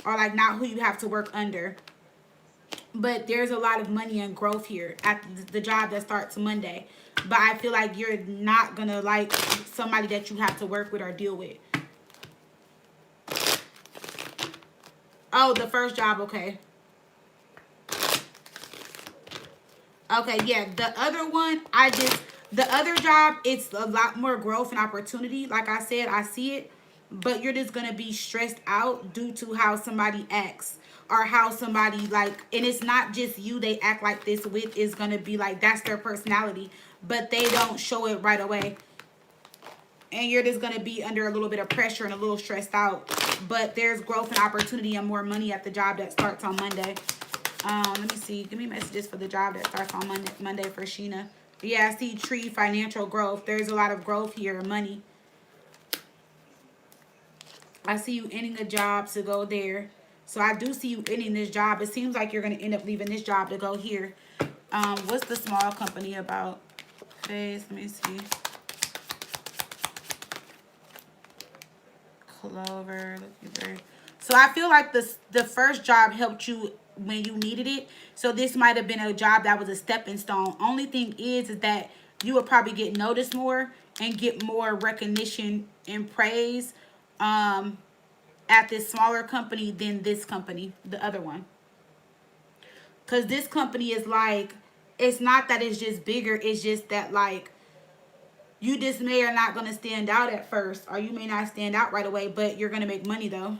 or like not who you have to work under. But there's a lot of money and growth here at the job that starts Monday. But I feel like you're not going to like somebody that you have to work with or deal with. Oh, the first job, okay. Okay, yeah, the other one, the other job, it's a lot more growth and opportunity. Like I said, I see it, but you're just going to be stressed out due to how somebody acts, or how somebody like, and it's not just you they act like this with, is going to be like, that's their personality, but they don't show it right away. And you're just going to be under a little bit of pressure and a little stressed out. But there's growth and opportunity and more money at the job that starts on Monday. Let me see. Give me messages for the job that starts on Monday for Sheena. Yeah, I see tree, financial growth. There's a lot of growth here, money. I see you ending a job to go there. So I do see you ending this job. It seems like you're going to end up leaving this job to go here. What's the small company about? Phase, let me see. Clover. So I feel like the first job helped you when you needed it. So this might have been a job that was a stepping stone. Only thing is that you would probably get noticed more and get more recognition and praise at this smaller company than this company, the other one. Because this company is like, it's not that it's just bigger. It's just that like, you just may or not going to stand out at first, or you may not stand out right away, but you're going to make money though.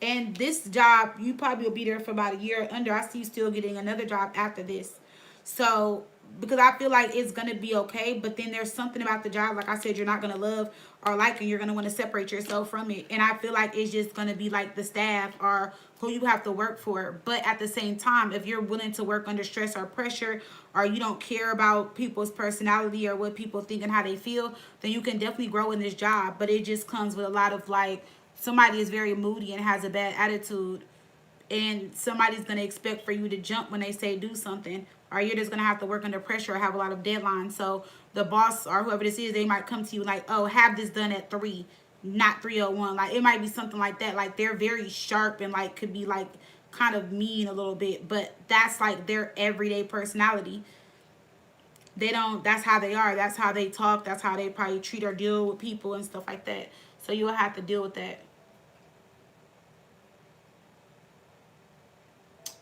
And this job, you probably will be there for about a year or under. I see you still getting another job after this. So, because I feel like it's going to be okay, but then there's something about the job, like I said, you're not going to love or like, and you're going to want to separate yourself from it. And I feel like it's just going to be like the staff or who you have to work for. But at the same time, if you're willing to work under stress or pressure, or you don't care about people's personality or what people think and how they feel, then you can definitely grow in this job. But it just comes with a lot of like, somebody is very moody and has a bad attitude, and somebody's going to expect for you to jump when they say do something, or you're just going to have to work under pressure or have a lot of deadlines. So the boss or whoever this is, they might come to you like, oh, have this done at 3, not 3:01. Like it might be something like that. Like they're very sharp and like could be like kind of mean a little bit, but that's like their everyday personality. They don't, that's how they are, that's how they talk, that's how they probably treat or deal with people and stuff like that. So you'll have to deal with that.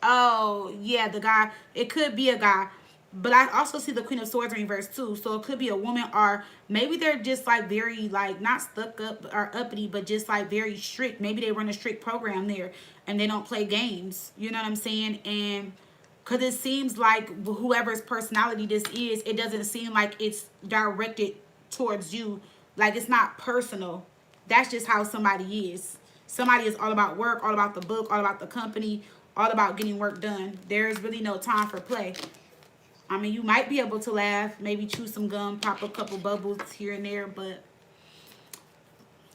Oh, yeah, the guy. It could be a guy. But I also see the Queen of Swords in reverse too. So it could be a woman, or maybe they're just like very like not stuck up or uppity, but just like very strict. Maybe they run a strict program there and they don't play games. You know what I'm saying? And because it seems like whoever's personality this is, it doesn't seem like it's directed towards you. Like, it's not personal. That's just how somebody is. Somebody is all about work, all about the book, all about the company, all about getting work done. There's really no time for play. I mean, you might be able to laugh, maybe chew some gum, pop a couple bubbles here and there, but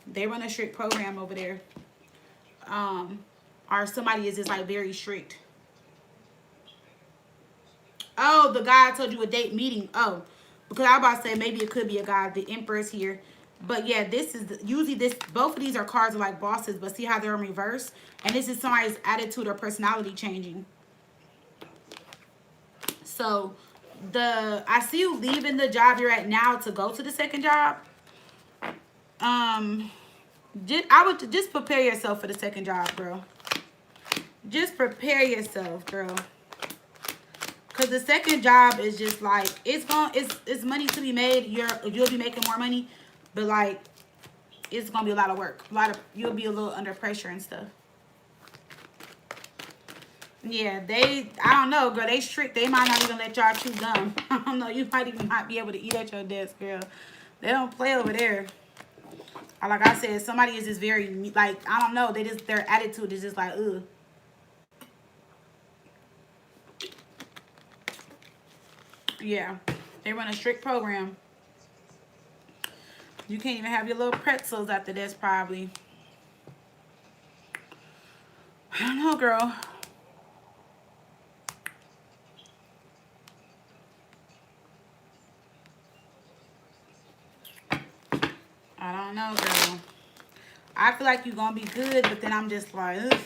they run a strict program over there. Or somebody is just like very strict. Oh, the guy told you a date meeting. Oh, because I was about to say maybe it could be a guy. The Empress here. But yeah, this is usually this. Both of these are cards of like bosses, but see how they're in reverse. And this is somebody's attitude or personality changing. So I see you leaving the job you're at now to go to the second job. I would just prepare yourself for the second job, girl. Just prepare yourself, girl. Cause the second job is just like it's money to be made. You'll be making more money, but like it's gonna be a lot of work. You'll be a little under pressure and stuff. Yeah, I don't know, girl. They strict. They might not even let y'all chew gum. I don't know. You might even not be able to eat at your desk, girl. They don't play over there. Like I said, somebody is just very like I don't know. Their attitude is just like ugh. Yeah, they run a strict program. You can't even have your little pretzels after this, probably. I don't know, girl. I don't know, girl. I feel like you're going to be good, but then I'm just like, ugh.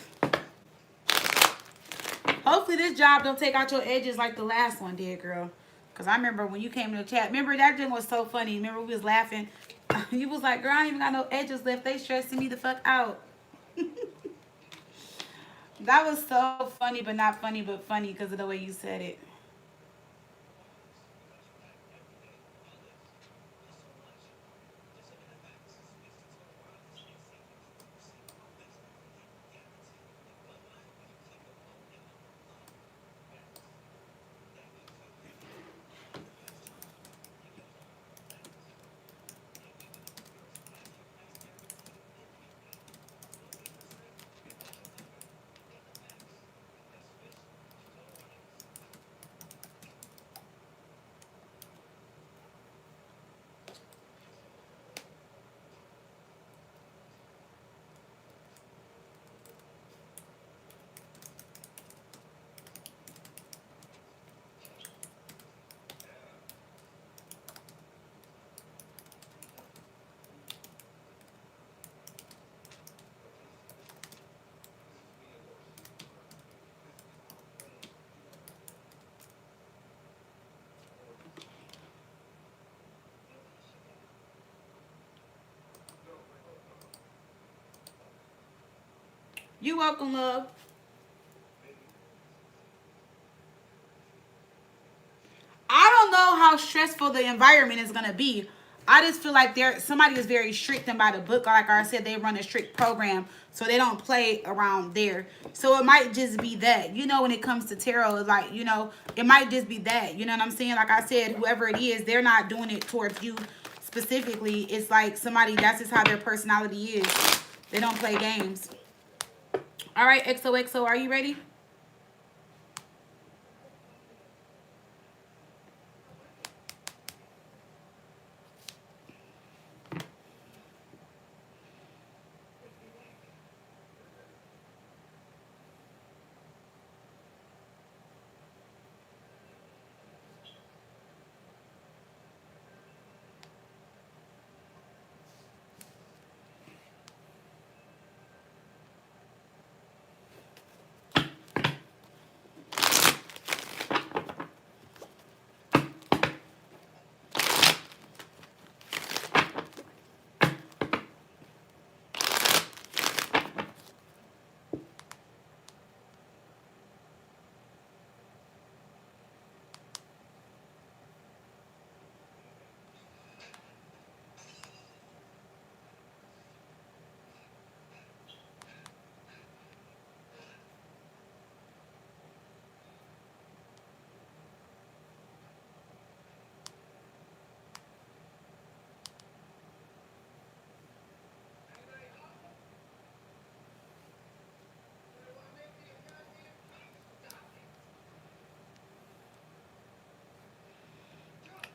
Hopefully this job don't take out your edges like the last one did, girl. Because I remember when you came in the chat. Remember, that thing was so funny. Remember, we was laughing. You was like, girl, I ain't even got no edges left. They stressing me the fuck out. That was so funny, but not funny, but funny because of the way you said it. You welcome, love. I don't know how stressful the environment is gonna be. I just feel like somebody is very strict and by the book. Like I said, they run a strict program, so they don't play around there. So it might just be that, when it comes to tarot, like, it might just be that. You know what I'm saying? Like I said, whoever it is, they're not doing it towards you specifically. It's like somebody, that's just how their personality is. They don't play games. All right, XOXO, are you ready?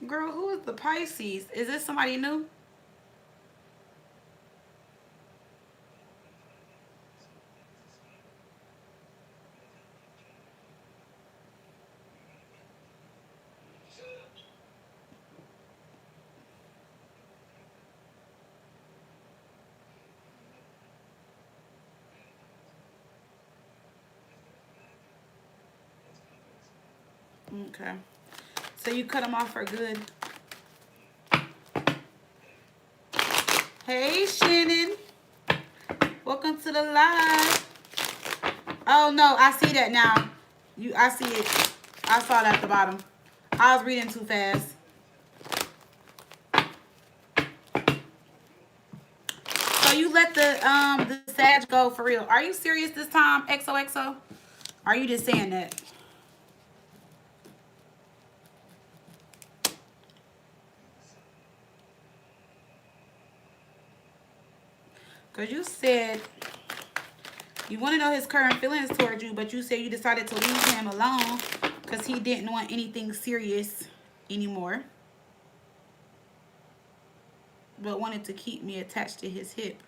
Girl, who is the Pisces? Is this somebody new? Okay. So you cut them off for good. Hey, Shannon. Welcome to the live. Oh, no. I see that now. I see it. I saw that at the bottom. I was reading too fast. So you let the Sag go for real. Are you serious this time, XOXO? Are you just saying that? Because you said you want to know his current feelings towards you, but you said you decided to leave him alone because he didn't want anything serious anymore, but wanted to keep me attached to his hip.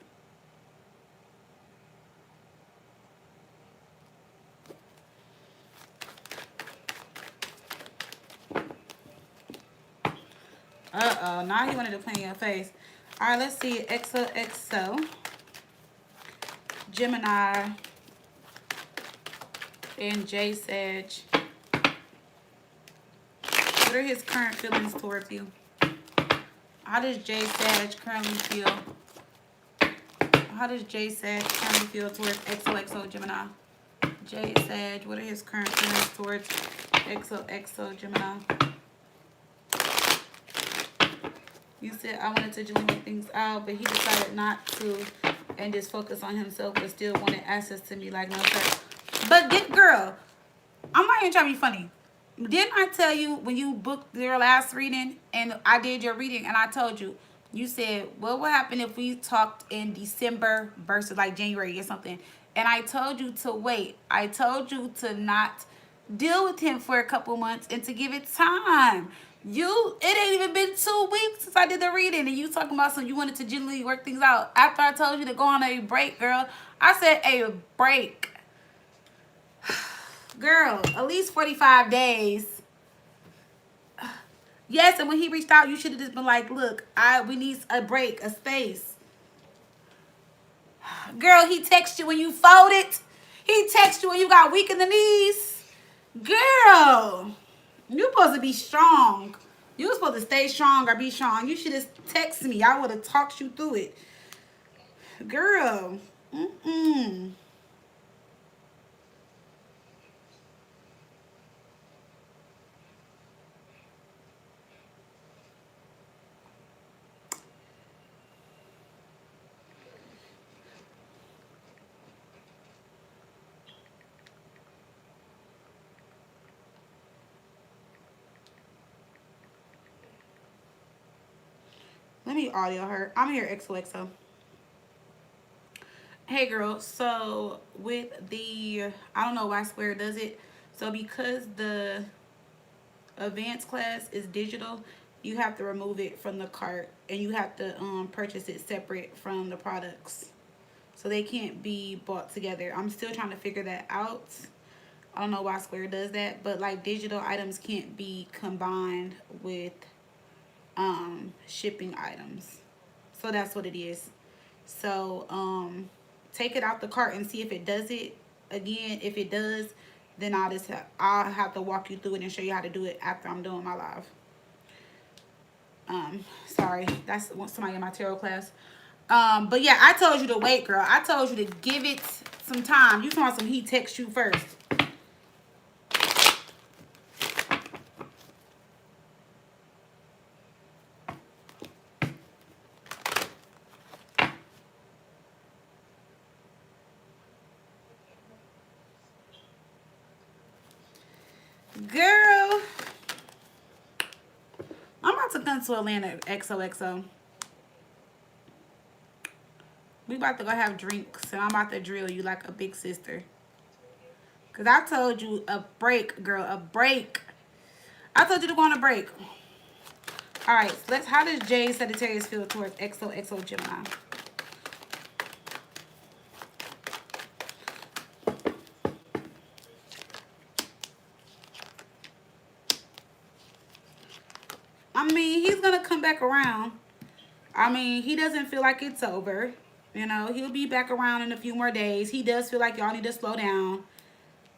Uh-oh, now he wanted to play in your face. All right, let's see. XOXO, Gemini, and J Sag. What are his current feelings towards you? How does J Sag currently feel? How does J Sag currently feel towards XOXO Gemini? J Sag, what are his current feelings towards XOXO Gemini? You said I wanted to genuinely work things out, but he decided not to and just focus on himself, but still wanted access to me like no sir. But girl, I'm not even trying to be funny. Didn't I tell you when you booked your last reading and I did your reading and I told you, you said, what would happen if we talked in December versus like January or something? And I told you to wait. I told you to not deal with him for a couple months and to give it time. It ain't even been 2 weeks since I did the reading and you talking about some you wanted to genuinely work things out. After I told you to go on a break, girl, I said a break. Girl, at least 45 days. Yes, and when he reached out, you should have just been like, look, we need a break, a space. Girl, he texted you when you folded. He texted you when you got weak in the knees. Girl, you supposed to be strong. You were supposed to stay strong or be strong. You should have texted me. I would have talked you through it. Girl. Let me audio her. I'm here, XOXO. Hey, girl. So, with the... I don't know why Square does it. So, because the advanced class is digital, you have to remove it from the cart. And you have to purchase it separate from the products. So, they can't be bought together. I'm still trying to figure that out. I don't know why Square does that. But, like, digital items can't be combined with shipping items. So that's what it is. So take it out the cart and see if it does it. Again, if it does, then I'll have to walk you through it and show you how to do it after I'm doing my live. Sorry, that's somebody in my tarot class. But yeah, I told you to wait, girl. I told you to give it some time. You want some, he text you first. Girl, I'm about to come to Atlanta, XOXO. We about to go have drinks, and I'm about to drill you like a big sister. Because I told you a break, girl, a break. I told you to go on a break. All right, so let's, how does Jade Sagittarius feel towards XOXO Gemini? I mean, he's going to come back around. I mean, he doesn't feel like it's over. You know, he'll be back around in a few more days. He does feel like y'all need to slow down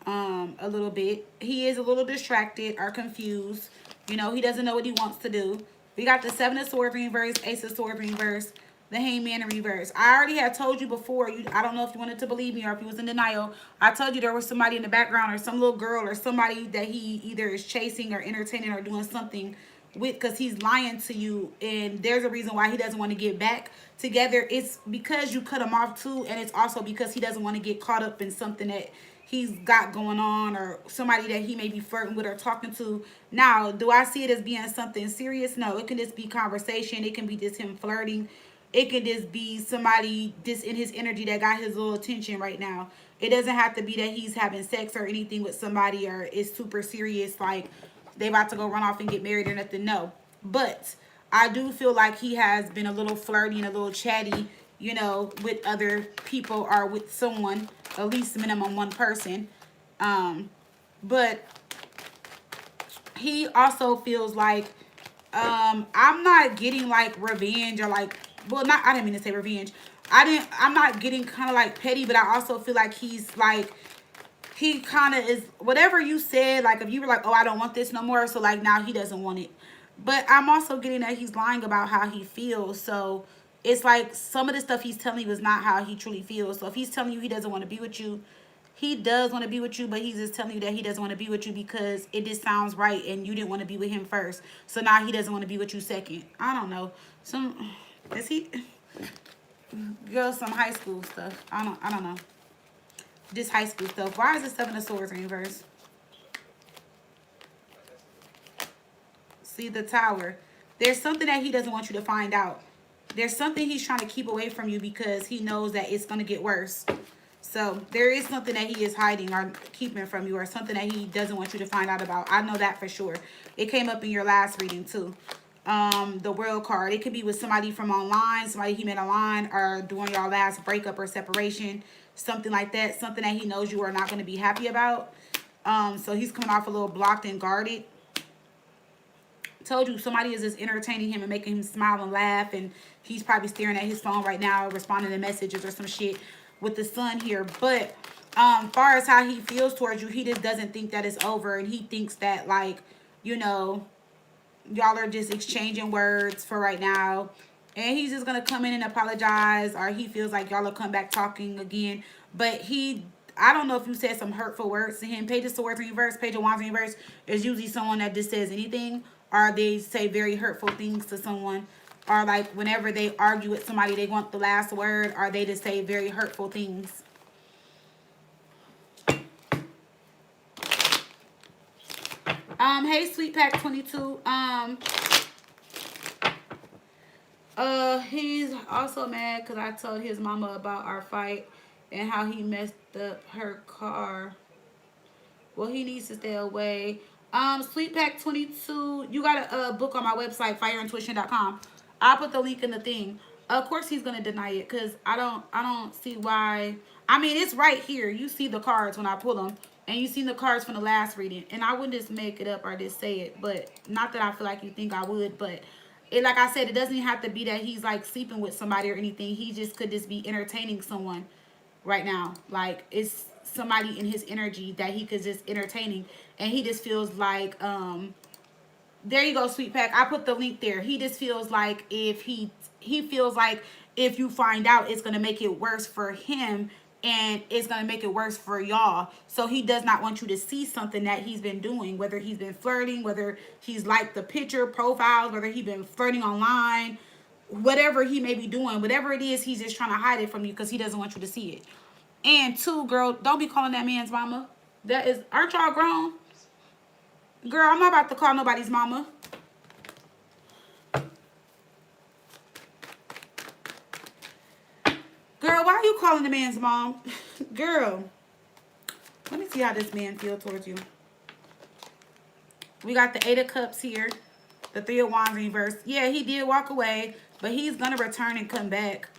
a little bit. He is a little distracted or confused. You know, he doesn't know what he wants to do. We got the Seven of Swords reverse, Ace of Swords reverse, the Hangman in reverse. I already had told you before. I don't know if you wanted to believe me or if you was in denial. I told you there was somebody in the background or some little girl or somebody that he either is chasing or entertaining or doing something with, because he's lying to you, and there's a reason why he doesn't want to get back together. It's because you cut him off too, and it's also because he doesn't want to get caught up in something that he's got going on or somebody that he may be flirting with or talking to. Now, do I see it as being something serious? No, it can just be conversation. It can be just him flirting. It can just be somebody just in his energy that got his little attention right now. It doesn't have to be that he's having sex or anything with somebody or it's super serious, like they about to go run off and get married or nothing. No. But I do feel like he has been a little flirty and a little chatty, you know, with other people or with someone, at least minimum one person. But he also feels like I'm not getting like revenge or like, well, not, I didn't mean to say revenge. I'm not getting kind of like petty, but I also feel like he's like, he kind of is, whatever you said, like if you were like, oh, I don't want this no more, so like now he doesn't want it. But I'm also getting that he's lying about how he feels. So it's like some of the stuff he's telling you is not how he truly feels. So if he's telling you he doesn't want to be with you, he does want to be with you, but he's just telling you that he doesn't want to be with you because it just sounds right and you didn't want to be with him first. So now he doesn't want to be with you second. I don't know. Is he, girl, some high school stuff. I don't know. This high school stuff. Why is the Seven of Swords in reverse? See the Tower. There's something that he doesn't want you to find out. There's something he's trying to keep away from you because he knows that it's going to get worse. So there is something that he is hiding or keeping from you, or something that he doesn't want you to find out about. I know that for sure. It came up in your last reading too. The World card. It could be with somebody from online, somebody he met online, or during your last breakup or separation. Something like that. Something that he knows you are not going to be happy about. So he's coming off a little blocked and guarded. Told you, somebody is just entertaining him and making him smile and laugh, and he's probably staring at his phone right now, responding to messages or some shit with the sun here. But far as how he feels towards you, he just doesn't think that it's over, and he thinks that, like, you know, y'all are just exchanging words for right now. And he's just going to come in and apologize, or he feels like y'all will come back talking again. But I don't know if you said some hurtful words to him. Page of Swords in reverse, Page of Wands in reverse is usually someone that just says anything, or they say very hurtful things to someone. Or like whenever they argue with somebody, they want the last word, or they just say very hurtful things. Hey, Sweet Pack 22. He's also mad because I told his mama about our fight and how he messed up her car. Well, he needs to stay away. Sweet Pack 22, you got a book on my website, FIREINTUITION.com. I'll put the link in the thing. Of course he's gonna deny it because I don't see why. I mean, it's right here. You see the cards when I pull them, and you seen the cards from the last reading. And I wouldn't just make it up or just say it, but not that I feel like you think I would, but it, like I said, it doesn't have to be that he's like sleeping with somebody or anything. He just could just be entertaining someone right now. Like it's somebody in his energy that he could just entertaining, and he just feels like there you go, Sweet Pack. I put the link there. He just feels like if he feels like if you find out, it's gonna make it worse for him, and it's gonna make it worse for y'all. So he does not want you to see something that he's been doing, whether he's been flirting, whether he's liked the picture profiles, whether he's been flirting online, whatever he may be doing, whatever it is, he's just trying to hide it from you because he doesn't want you to see it. And two, girl, don't be calling that man's mama. That is, aren't y'all grown? Girl, I'm not about to call nobody's mama. Girl, why are you calling the man's mom? Girl, let me see how this man feels towards you. We got the 8 of Cups here. The Three of Wands reversed. Yeah, he did walk away, but he's going to return and come back.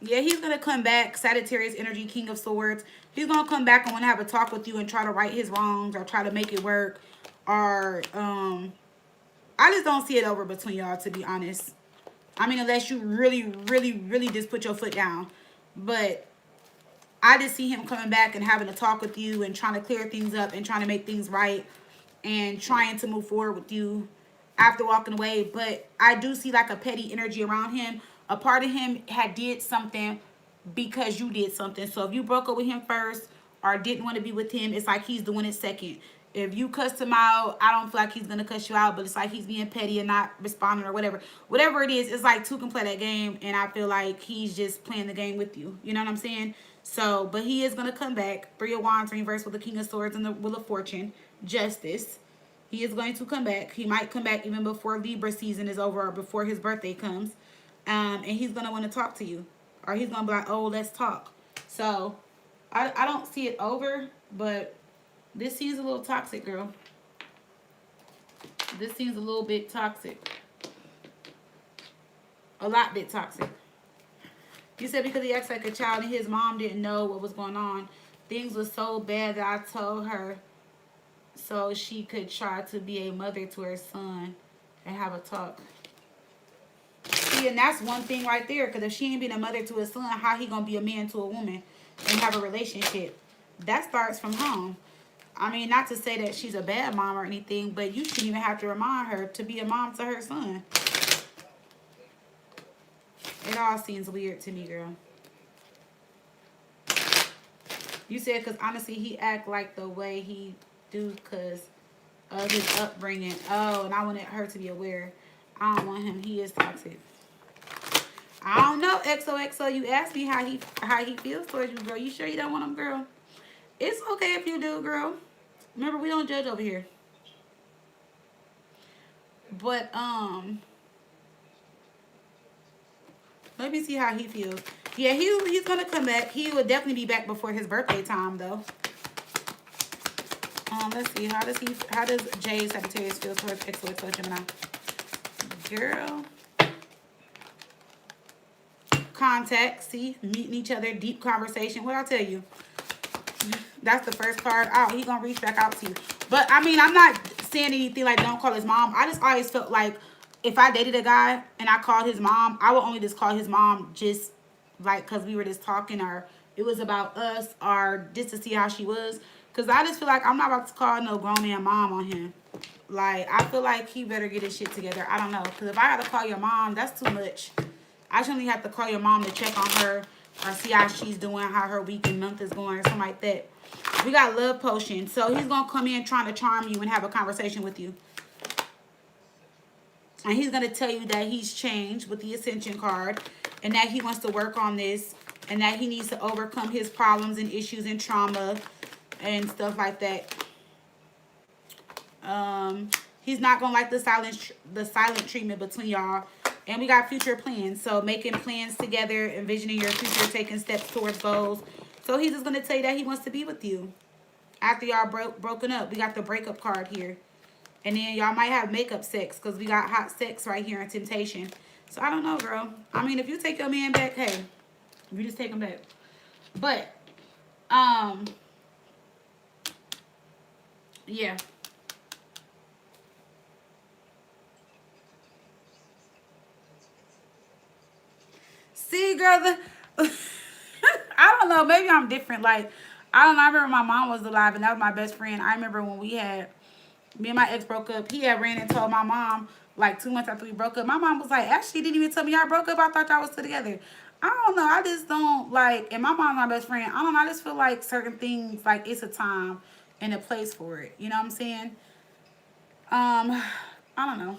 Yeah, he's going to come back. Sagittarius energy, King of Swords. He's going to come back and want to have a talk with you and try to right his wrongs or try to make it work. Or, I just don't see it over between y'all, to be honest. I mean, unless you really, really, really just put your foot down. But I just see him coming back and having a talk with you and trying to clear things up and trying to make things right and trying to move forward with you after walking away. But I do see like a petty energy around him. A part of him had did something because you did something. So if you broke up with him first or didn't want to be with him, it's like he's doing it second. If you cussed him out, I don't feel like he's going to cuss you out, but it's like he's being petty and not responding or whatever. Whatever it is, it's like two can play that game, and I feel like he's just playing the game with you. You know what I'm saying? So, but he is going to come back. Three of Wands reversed with the King of Swords and the Wheel of Fortune. Justice. He is going to come back. He might come back even before Libra season is over or before his birthday comes. And he's going to want to talk to you. Or he's going to be like, oh, let's talk. So, I don't see it over, but this seems a little toxic, girl. This seems a little bit toxic. A lot bit toxic. You said because he acts like a child and his mom didn't know what was going on. Things were so bad that I told her so she could try to be a mother to her son and have a talk. See, and that's one thing right there. Because if she ain't being a mother to his son, how he going to be a man to a woman and have a relationship? That starts from home. I mean, not to say that she's a bad mom or anything, but you shouldn't even have to remind her to be a mom to her son. It all seems weird to me, girl. You said because honestly, he act like the way he do because of his upbringing. Oh, and I wanted her to be aware. I don't want him. He is toxic. I don't know, XOXO. You asked me how he feels towards you, girl. You sure you don't want him, girl? It's okay if you do, girl. Remember, we don't judge over here. But, let me see how he feels. Yeah, he's going to come back. He will definitely be back before his birthday time, though. Let's see. How does Jay Sagittarius feel towards XOXO Gemini? Girl. Contact. See? Meeting each other. Deep conversation. What I tell you? That's the first card out. He's going to reach back out to you. But, I mean, I'm not saying anything like don't call his mom. I just always felt like if I dated a guy and I called his mom, I would only just call his mom just like because we were just talking or it was about us or just to see how she was. Because I just feel like I'm not about to call no grown man mom on him. Like, I feel like he better get his shit together. I don't know. Because if I got to call your mom, that's too much. I shouldn't have to call your mom to check on her or see how she's doing, how her week and month is going or something like that. We got Love Potion. So he's going to come in trying to charm you and have a conversation with you. And he's going to tell you that he's changed with the Ascension card. And that he wants to work on this. And that he needs to overcome his problems and issues and trauma. And stuff like that. He's not going to like the silent treatment between y'all. And we got future plans. So making plans together. Envisioning your future. Taking steps towards goals. So he's just going to tell you that he wants to be with you. After y'all broken up. We got the breakup card here. And then y'all might have makeup sex. Because we got hot sex right here in Temptation. So I don't know, girl. I mean, if you take your man back, hey. You just take him back. But, yeah. See, girl, I don't know. Maybe I'm different. Like, I don't know. I remember my mom was alive, and that was my best friend. I remember when me and my ex broke up. He had ran and told my mom, like, 2 months after we broke up. My mom was like, actually, didn't even tell me y'all broke up. I thought y'all was still together. I don't know. I just don't, like, and my mom's my best friend. I don't know. I just feel like certain things, like, it's a time and a place for it. You know what I'm saying? I don't know.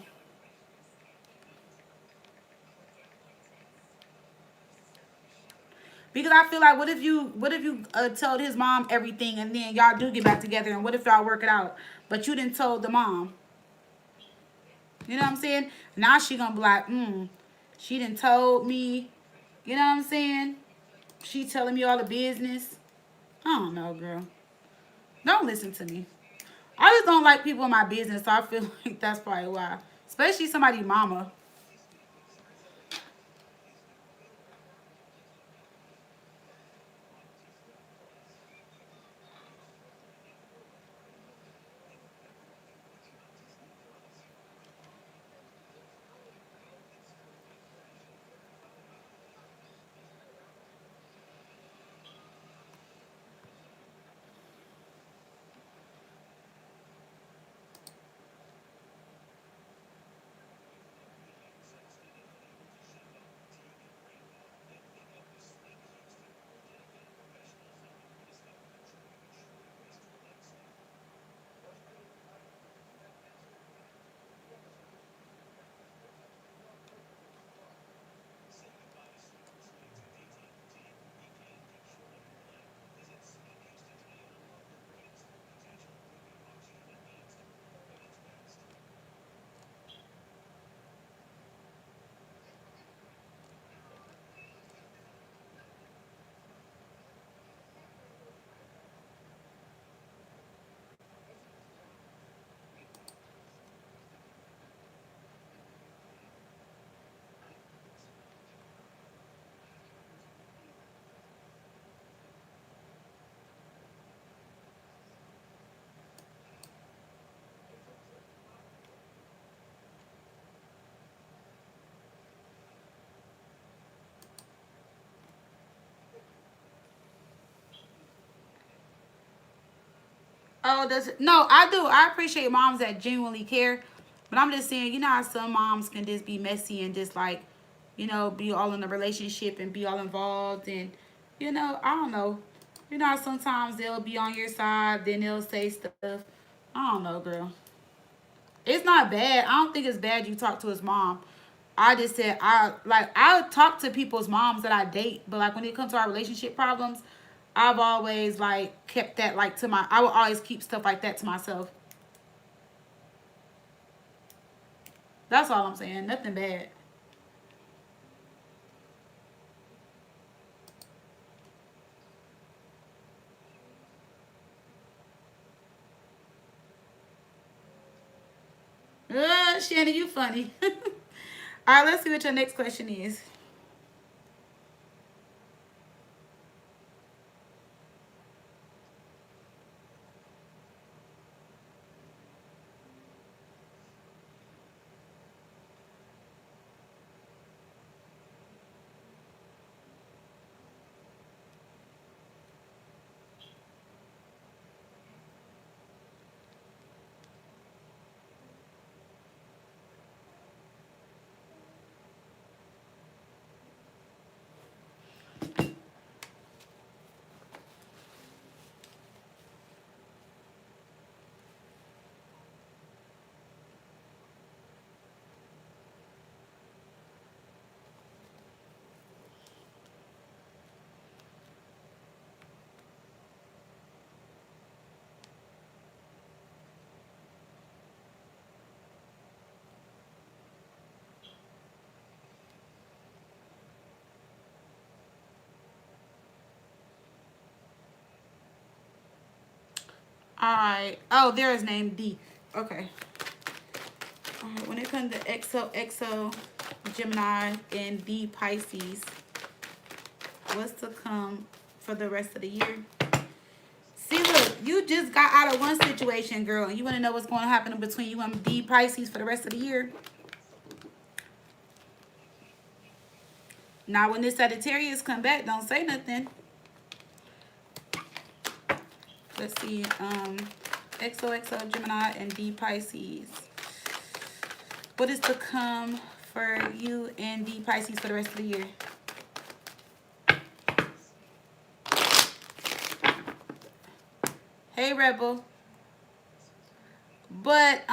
Because I feel like, what if you told his mom everything and then y'all do get back together, and what if y'all work it out, but you didn't told the mom? You know what I'm saying? Now she gonna be like, she done told me. You know what I'm saying? She telling me all the business. I don't know, girl. Don't listen to me. I just don't like people in my business, so I feel like that's probably why. Especially somebody mama. Oh, does it? No, I do. I appreciate moms that genuinely care. But I'm just saying, you know how some moms can just be messy and just like, be all in the relationship and be all involved. And, I don't know. You know how sometimes they'll be on your side, then they'll say stuff. I don't know, girl. It's not bad. I don't think it's bad you talk to his mom. I just said I talk to people's moms that I date, but like when it comes to our relationship problems, I've always like kept that like to my I would always keep stuff like that to myself. That's all I'm saying. Nothing bad. Shannon, you funny. All right, let's see what your next question is. All right. Oh, there is named D. Okay. All right. When it comes to XO, Gemini, and D Pisces, what's to come for the rest of the year? See, look, you just got out of one situation, girl, and you want to know what's going to happen between you and D Pisces for the rest of the year? Now, when this Sagittarius come back, don't say nothing. Let's see. XOXO, Gemini, and D Pisces. What is to come for you and D Pisces for the rest of the year? Hey, Rebel. But,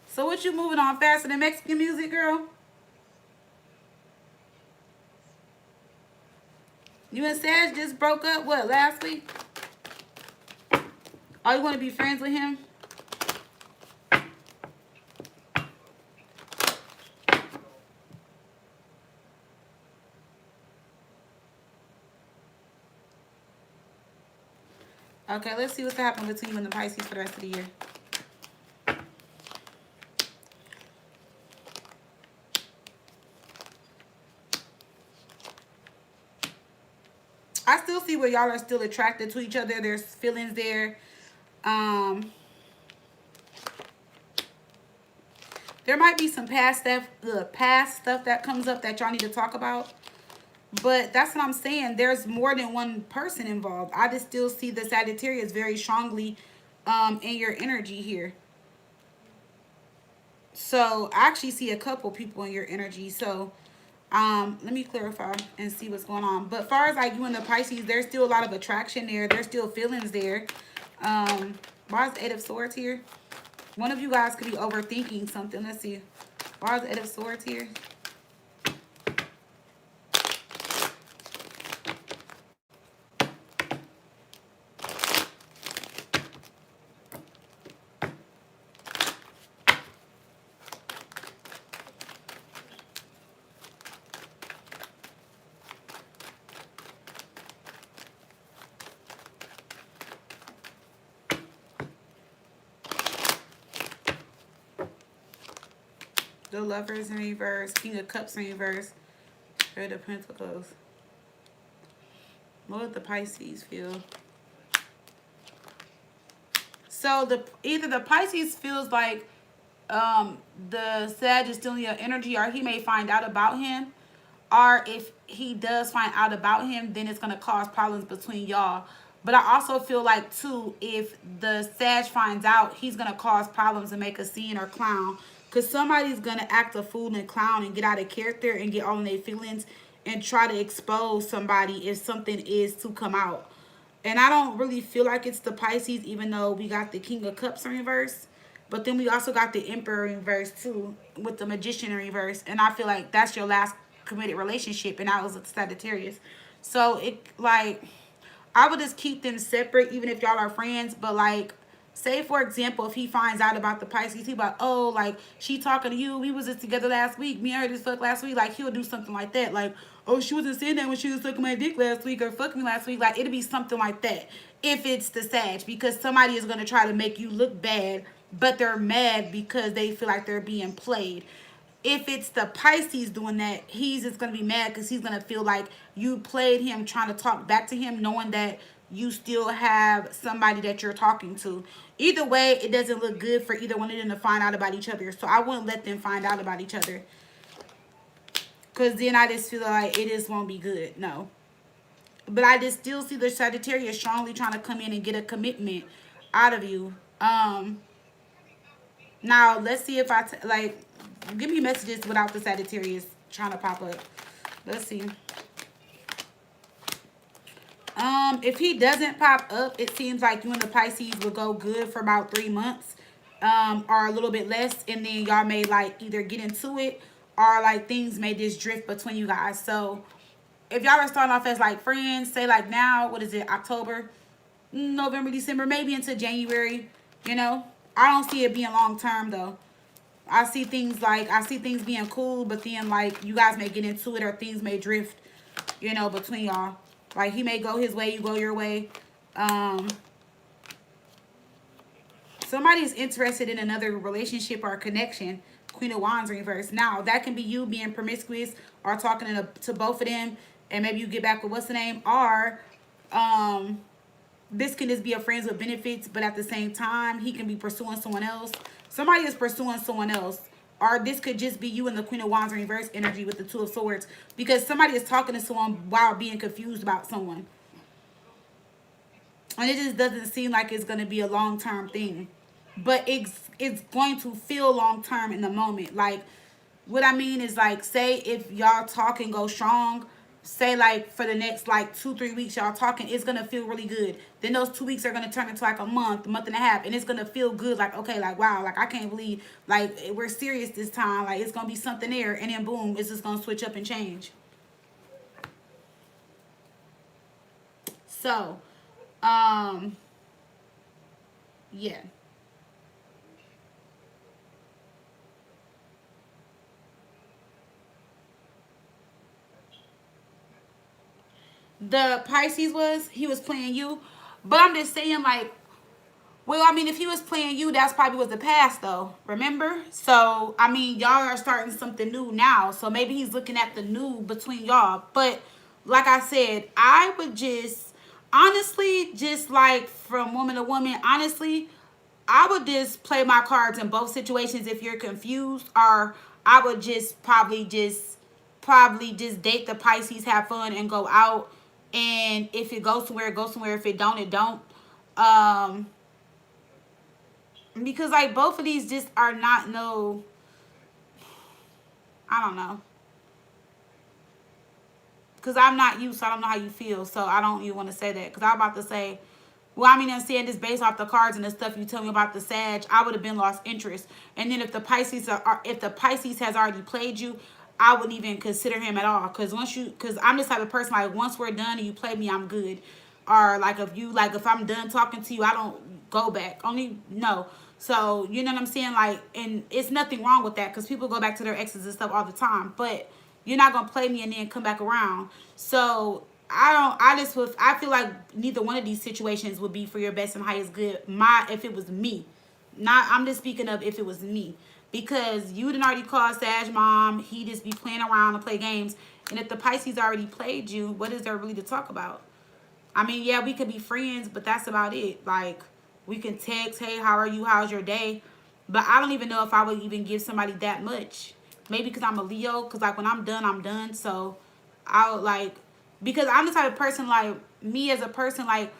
so what you moving on faster than Mexican music, girl? You and Sag just broke up, what, last week? Oh, you want to be friends with him? Okay, let's see what's happening between you and the Pisces for the rest of the year. I still see where y'all are still attracted to each other. There's feelings there. There might be some past stuff that comes up that y'all need to talk about. But that's what I'm saying. There's more than one person involved. I just still see the Sagittarius very strongly in your energy here. So I actually see a couple people in your energy. So let me clarify and see what's going on. But as far as like you and the Pisces, there's still a lot of attraction there. There's still feelings there. Why is the 8 of Swords here? One of you guys could be overthinking something. Let's see. Why is the 8 of Swords here? The Lovers in reverse, King of Cups in reverse, Third of Pentacles. What would the Pisces feel? So either the Pisces feels like the Sag is still in your energy, or he may find out about him. Or if he does find out about him, then it's going to cause problems between y'all. But I also feel like, too, if the Sag finds out, he's going to cause problems and make a scene or clown. Because somebody's going to act a fool and clown and get out of character and get all in their feelings and try to expose somebody if something is to come out. And I don't really feel like it's the Pisces, even though we got the King of Cups in reverse. But then we also got the Emperor in reverse, too, with the Magician in reverse. And I feel like that's your last committed relationship, and I was with Sagittarius. So it, like, I would just keep them separate even if y'all are friends. But like, say for example, if he finds out about the Pisces, he like, oh, like, she talking to you, we was just together last week, me and her just fucked last week. Like, he'll do something like that, like, oh, she wasn't saying that when she was sucking my dick last week or fucking me last week. Like, it'll be something like that if it's the Sag, because somebody is going to try to make you look bad, but they're mad because they feel like they're being played. If it's the Pisces doing that, he's just going to be mad because he's going to feel like you played him, trying to talk back to him, knowing that you still have somebody that you're talking to. Either way, it doesn't look good for either one of them to find out about each other. So I wouldn't let them find out about each other, because then I just feel like it just won't be good. No. But I just still see the Sagittarius strongly trying to come in and get a commitment out of you. Now, let's see if like, give me messages without the Sagittarius trying to pop up. Let's see. If he doesn't pop up, it seems like you and the Pisces will go good for about 3 months, or a little bit less, and then y'all may like either get into it or like things may just drift between you guys. So if y'all are starting off as like friends, say like now, what is it, October, November, December, maybe into January, you know, I don't see it being long term though. I see things being cool, but then like you guys may get into it or things may drift, you know, between y'all. Like he may go his way, you go your way. Somebody is interested in another relationship or connection. Queen of Wands reverse. Now that can be you being promiscuous or talking to both of them, and maybe you get back with what's the name, or this can just be a friends with benefits, but at the same time, he can be pursuing someone else. Somebody is pursuing someone else. Or this could just be you and the Queen of Wands in reverse energy with the Two of Swords. Because somebody is talking to someone while being confused about someone. And it just doesn't seem like it's going to be a long-term thing. But it's going to feel long-term in the moment. Like, what I mean is, like, say if y'all talk and go strong, say like for the next like 2-3 weeks y'all talking, it's gonna feel really good. Then those 2 weeks are gonna turn into like a month and a half, and it's gonna feel good. Like, okay, like wow, like I can't believe like we're serious this time. Like it's gonna be something there, and then boom, it's just gonna switch up and change. So, yeah. The Pisces he was playing you. But I'm just saying, like, well, I mean, if he was playing you, that's probably was the past, though. Remember? So, I mean, y'all are starting something new now. So maybe he's looking at the new between y'all. But like I said, I would just, honestly, just like from woman to woman, honestly, I would just play my cards in both situations if you're confused. Or I would just probably just date the Pisces, have fun, and go out. And if it goes somewhere, it goes somewhere. If it don't, it don't. Um, because like both of these just are not no, I don't know, because I'm not you, so I don't know how you feel, so I don't even want to say that, because I'm about to say, well, I mean, I'm saying this based off the cards and the stuff you tell me about the Sag, I would have been lost interest. And then if the Pisces if the Pisces has already played you, I wouldn't even consider him at all, because because I'm this type of person, like, once we're done and you play me, I'm good. Or like if I'm done talking to you, I don't go back. Only no. So you know what I'm saying, like, and it's nothing wrong with that, because people go back to their exes and stuff all the time. But you're not gonna play me and then come back around. So I feel like neither one of these situations would be for your best and highest good. If it was me, not, I'm just speaking of if it was me, because you didn't already call Sag mom. He just be playing around and play games. And if the Pisces already played you, what is there really to talk about? I mean, yeah, we could be friends, but that's about it. Like, we can text, hey, how are you? How's your day? But I don't even know if I would even give somebody that much. Maybe because I'm a Leo, because, like, when I'm done, I'm done. So, I would, like, because I'm the type of person, like, me as a person, like,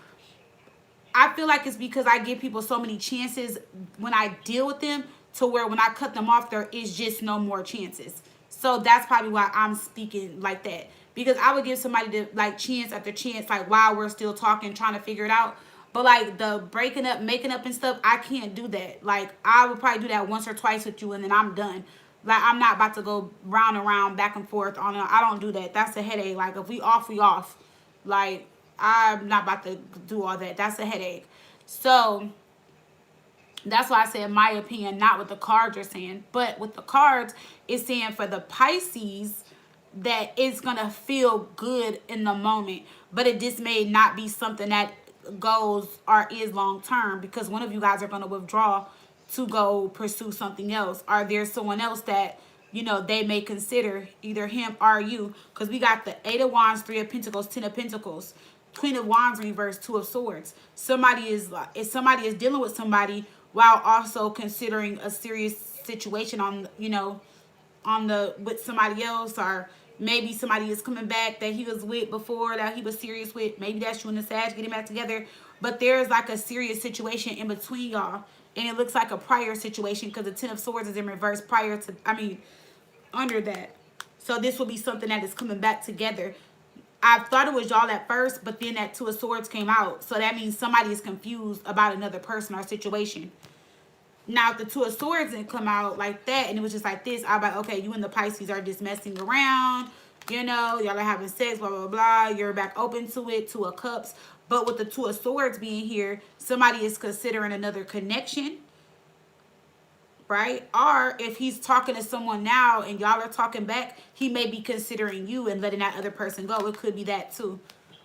I feel like it's because I give people so many chances when I deal with them, to where when I cut them off, there is just no more chances. So that's probably why I'm speaking like that. Because I would give somebody the, like, chance after chance, like, while we're still talking, trying to figure it out. But like the breaking up, making up and stuff, I can't do that. Like, I would probably do that once or twice with you, and then I'm done. Like, I'm not about to go round and round, back and forth on it. I don't do that. That's a headache. Like, if we off, we off. Like, I'm not about to do all that. That's a headache. So that's why I said my opinion, not what the cards are saying. But with the cards, it's saying for the Pisces that it's going to feel good in the moment. But it just may not be something that goes or is long term, because one of you guys are going to withdraw to go pursue something else. Or there's someone else that, you know, they may consider, either him or you. Because we got the 8 of Wands, 3 of Pentacles, 10 of Pentacles, Queen of Wands reverse, 2 of Swords. Somebody is dealing with somebody while also considering a serious situation on, you know, with somebody else. Or maybe somebody is coming back that he was with before, that he was serious with. Maybe that's you and the Sag getting back together. But there's like a serious situation in between y'all. And it looks like a prior situation, because the 10 of Swords is in reverse prior to, I mean, under that. So this will be something that is coming back together. I thought it was y'all at first, but then that 2 of Swords came out. So that means somebody is confused about another person or situation. Now, if the 2 of Swords didn't come out like that, and it was just like this, I'd be like, okay, you and the Pisces are just messing around. You know, y'all are having sex, blah, blah, blah. You're back open to it, 2 of Cups. But with the 2 of Swords being here, somebody is considering another connection, right? Or if he's talking to someone now and y'all are talking back, he may be considering you and letting that other person go. It could be that too.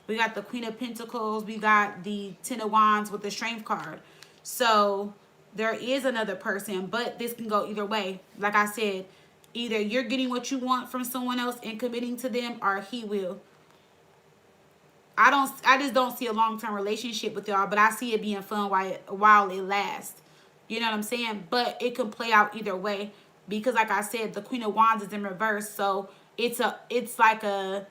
We got the Queen of Pentacles. We got the 10 of Wands with the Strength card. So there is another person, but this can go either way. Like I said, either you're getting what you want from someone else and committing to them, or he will. I just don't see a long-term relationship with y'all, but I see it being fun while it lasts. You know what I'm saying? But it can play out either way, because like I said, the Queen of Wands is in reverse. So it's like a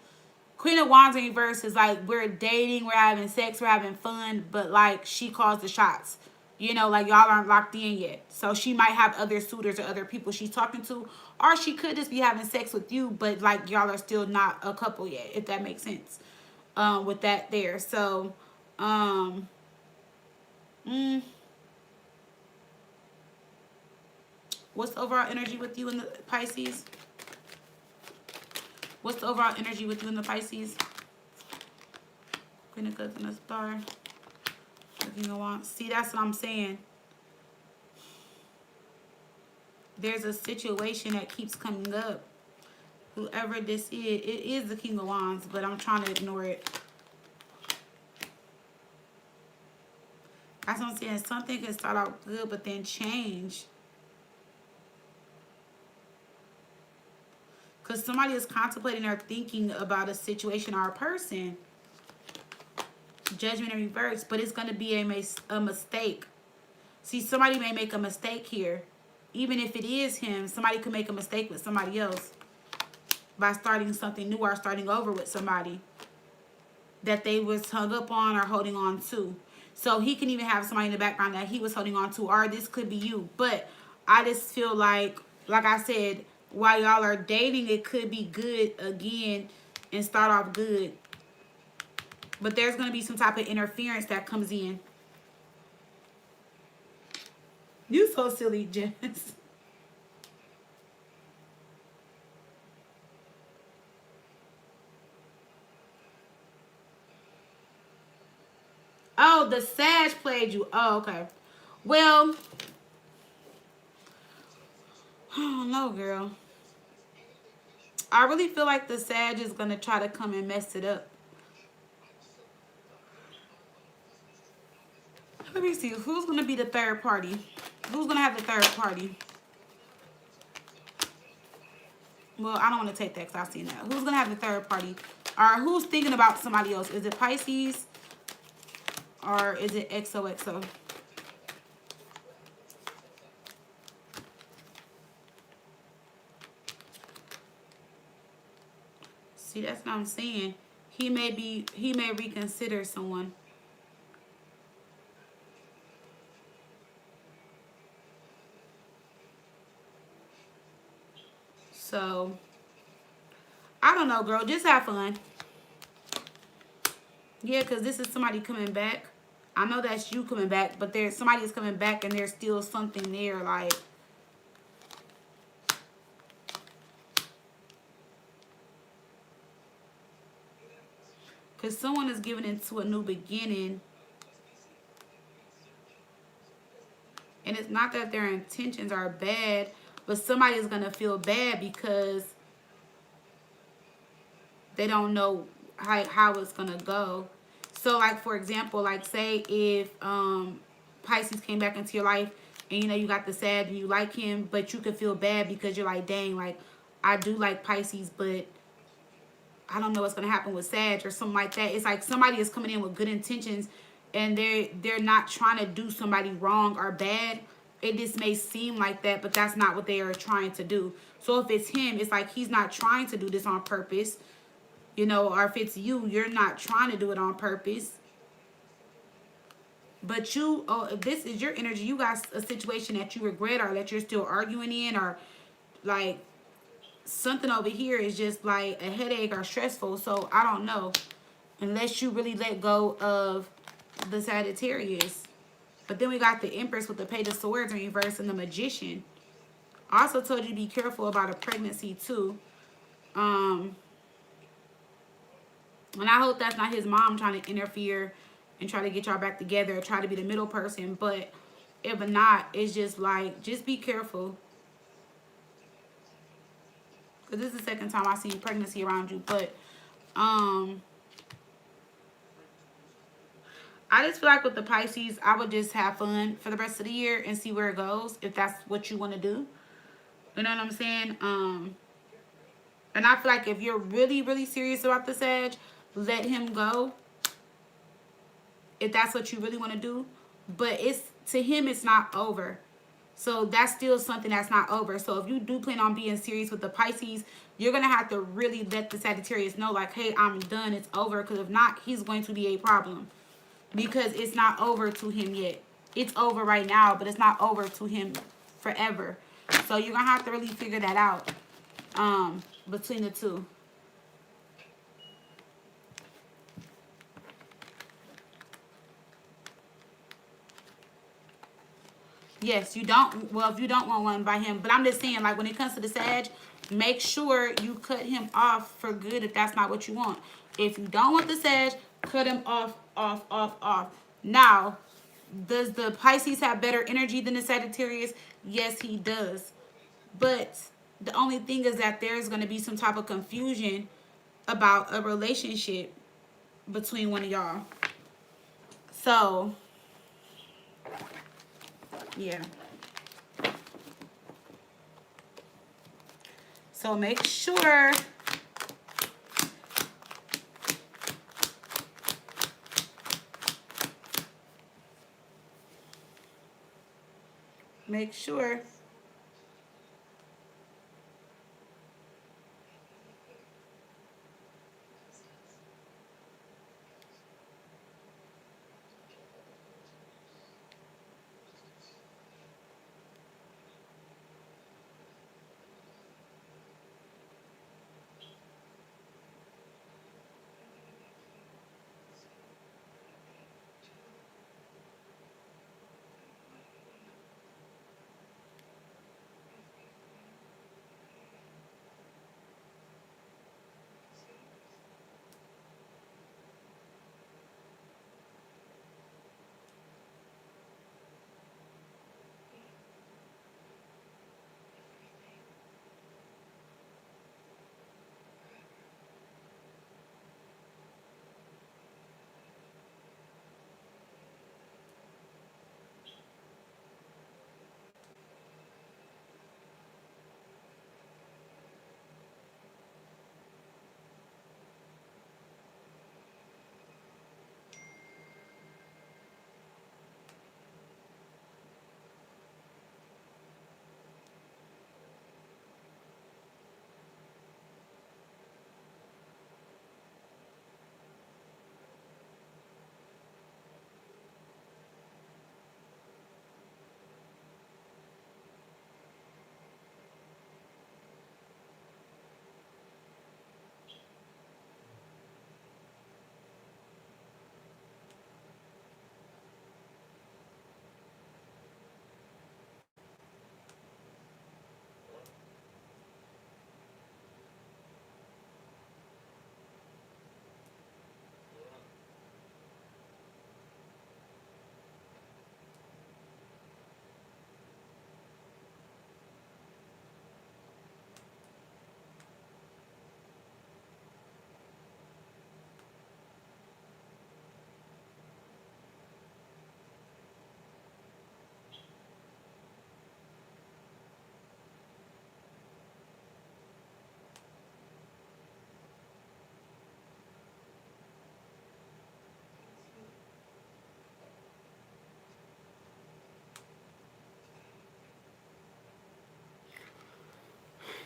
Queen of Wands in reverse is like, we're dating, we're having sex, we're having fun, but like she calls the shots. You know, like y'all aren't locked in yet. So she might have other suitors or other people she's talking to, or she could just be having sex with you, but like y'all are still not a couple yet, if that makes sense. With that there. So, what's the overall energy with you in the Pisces? What's the overall energy with you in the Pisces? Queen of Cups and a Star. You know, see, that's what I'm saying. There's a situation that keeps coming up. Whoever this is, it is the King of Wands, but I'm trying to ignore it. That's what I'm saying. Something can start out good, but then change. Because somebody is contemplating or thinking about a situation or a person. Judgment in reverse, but it's going to be a mistake. See, somebody may make a mistake here. Even if it is him, somebody could make a mistake with somebody else by starting something new or starting over with somebody that they was hung up on or holding on to. So he can even have somebody in the background that he was holding on to, or this could be you. But I just feel like I said, while y'all are dating, it could be good again and start off good. But there's going to be some type of interference that comes in. You so silly, Jess. Oh, the Sag played you. Oh, okay. Well, I don't know, girl. I really feel like the Sag is going to try to come and mess it up. Let me see. Who's going to be the third party? Who's going to have the third party? Well, I don't want to take that because I've seen that. Who's going to have the third party? Or who's thinking about somebody else? Is it Pisces? Or is it XOXO? See, that's what I'm saying. He may reconsider someone. So, I don't know, girl. Just have fun. Yeah, because this is somebody coming back. I know that's you coming back, but there's somebody is coming back and there's still something there, like. Because someone is giving into a new beginning. And it's not that their intentions are bad, but somebody is going to feel bad because they don't know how it's going to go. So, like, for example, like, say if Pisces came back into your life and, you know, you got the Sag and you like him, but you could feel bad because you're like, dang, like, I do like Pisces, but I don't know what's going to happen with Sag or something like that. It's like somebody is coming in with good intentions and they're not trying to do somebody wrong or bad. It just may seem like that, but that's not what they are trying to do. So if it's him, it's like he's not trying to do this on purpose. You know, or if it's you, you're not trying to do it on purpose. But you, oh, this is your energy. You got a situation that you regret or that you're still arguing in, or like something over here is just like a headache or stressful. So I don't know. Unless you really let go of the Sagittarius. But then we got the Empress with the Page of Swords in reverse and the Magician. I also told you to be careful about a pregnancy too. And I hope that's not his mom trying to interfere and try to get y'all back together or try to be the middle person. But if not, it's just like, just be careful. Because this is the second time I see pregnancy around you. But I just feel like with the Pisces, I would just have fun for the rest of the year and see where it goes, if that's what you want to do. You know what I'm saying? And I feel like if you're really, really serious about the Sag, let him go. If that's what you really want to do. But to him, it's not over. So that's still something that's not over. So if you do plan on being serious with the Pisces, you're going to have to really let the Sagittarius know, like, hey, I'm done. It's over. Because if not, he's going to be a problem. Because it's not over to him yet. It's over right now, but it's not over to him forever. So you're going to have to really figure that out between the two. Yes, you don't. Well, if you don't want one by him. But I'm just saying, like, when it comes to the Sag, make sure you cut him off for good if that's not what you want. If you don't want the Sag, cut him off. Now, does the Pisces have better energy than the Sagittarius? Yes, he does. But the only thing is that there's going to be some type of confusion about a relationship between one of y'all. So, Yeah. So make sure make sure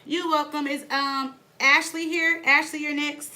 you're welcome. Is Ashley here? Ashley, you're next.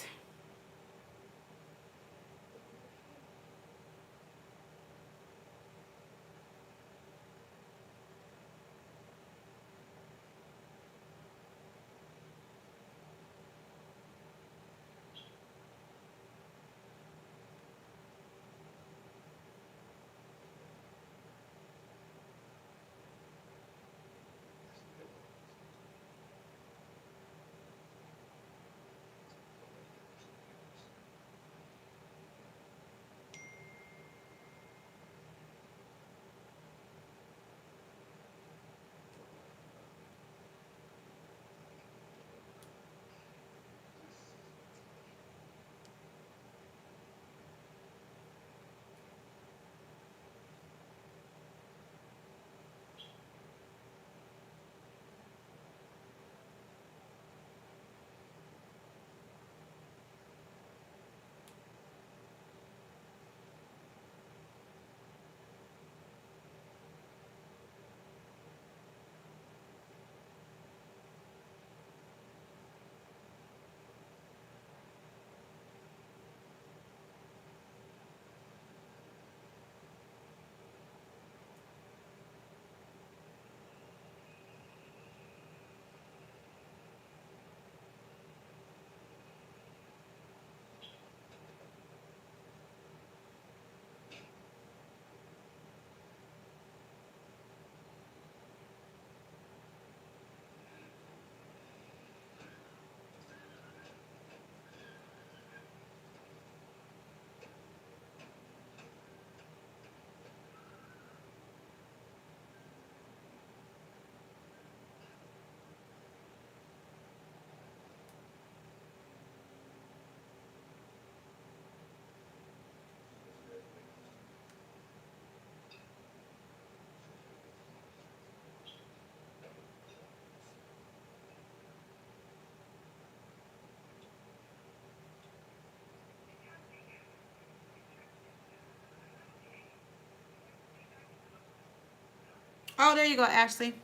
Oh, there you go, Ashley.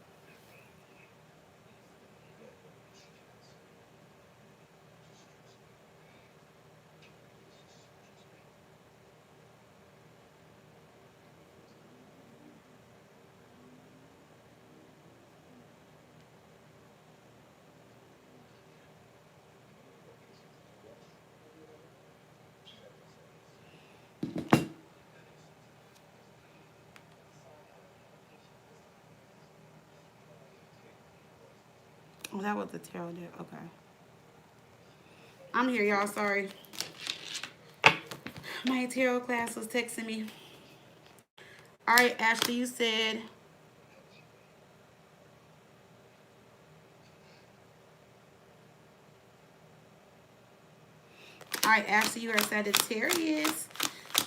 Oh, that was the tarot deck. Okay. I'm here, y'all. Sorry. My tarot class was texting me. All right, Ashley, you said. All right, Ashley, you are Sagittarius.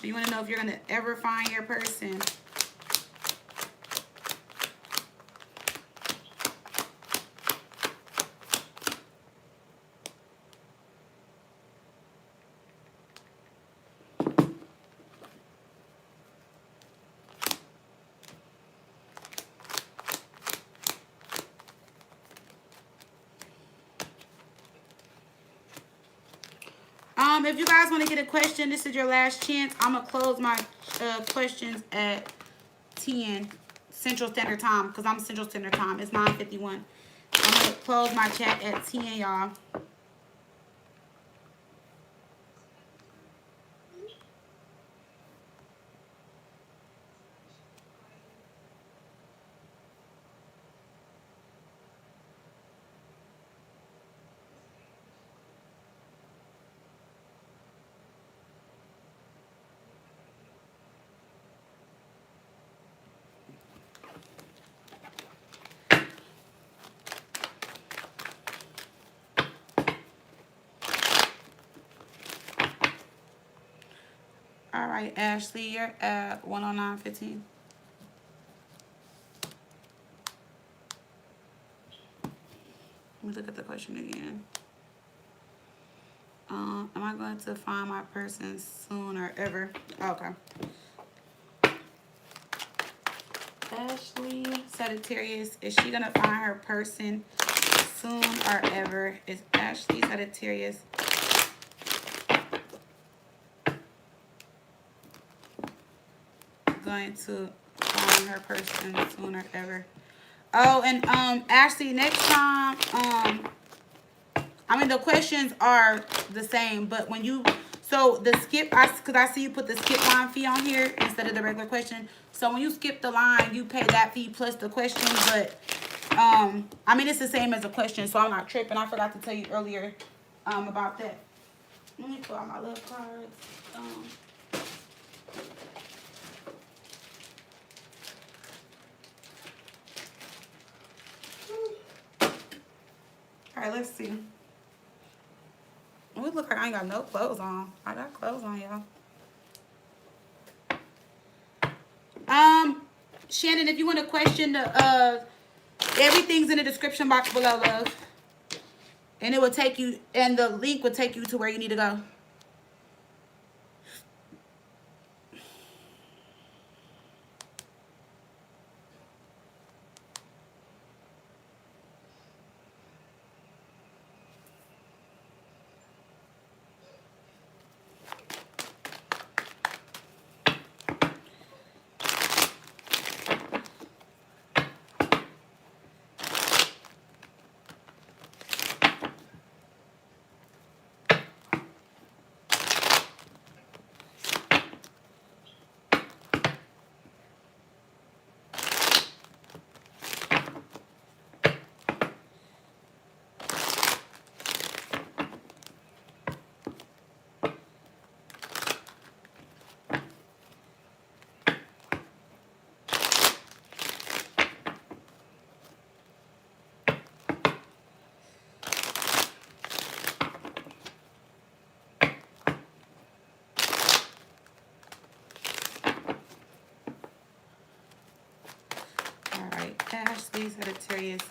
You want to know if you're going to ever find your person. If you guys want to get a question, this is your last chance. I'm going to close my questions at 10 Central Standard Time because I'm Central Standard Time. It's 9:51. I'm going to close my chat at 10, y'all. All right, Ashley, you're at 109.15. Let me look at the question again. Am I going to find my person soon or ever? Okay. Ashley, Sagittarius, is she going to find her person soon or ever? Is Ashley, Sagittarius going to find her person soon or ever? Oh, and Ashley, next time, I mean, the questions are the same, but when you, so the skip, because I see you put the skip line fee on here instead of the regular question. So when you skip the line, you pay that fee plus the question, but, I mean, it's the same as a question, so I'm not tripping. I forgot to tell you earlier, about that. Let me pull out my little cards. All right, let's see. It look like I ain't got no clothes on. I got clothes on, y'all. Shannon, if you want to question the everything's in the description box below, love. And it will take you, and the link will take you to where you need to go. Ashley, Sagittarius,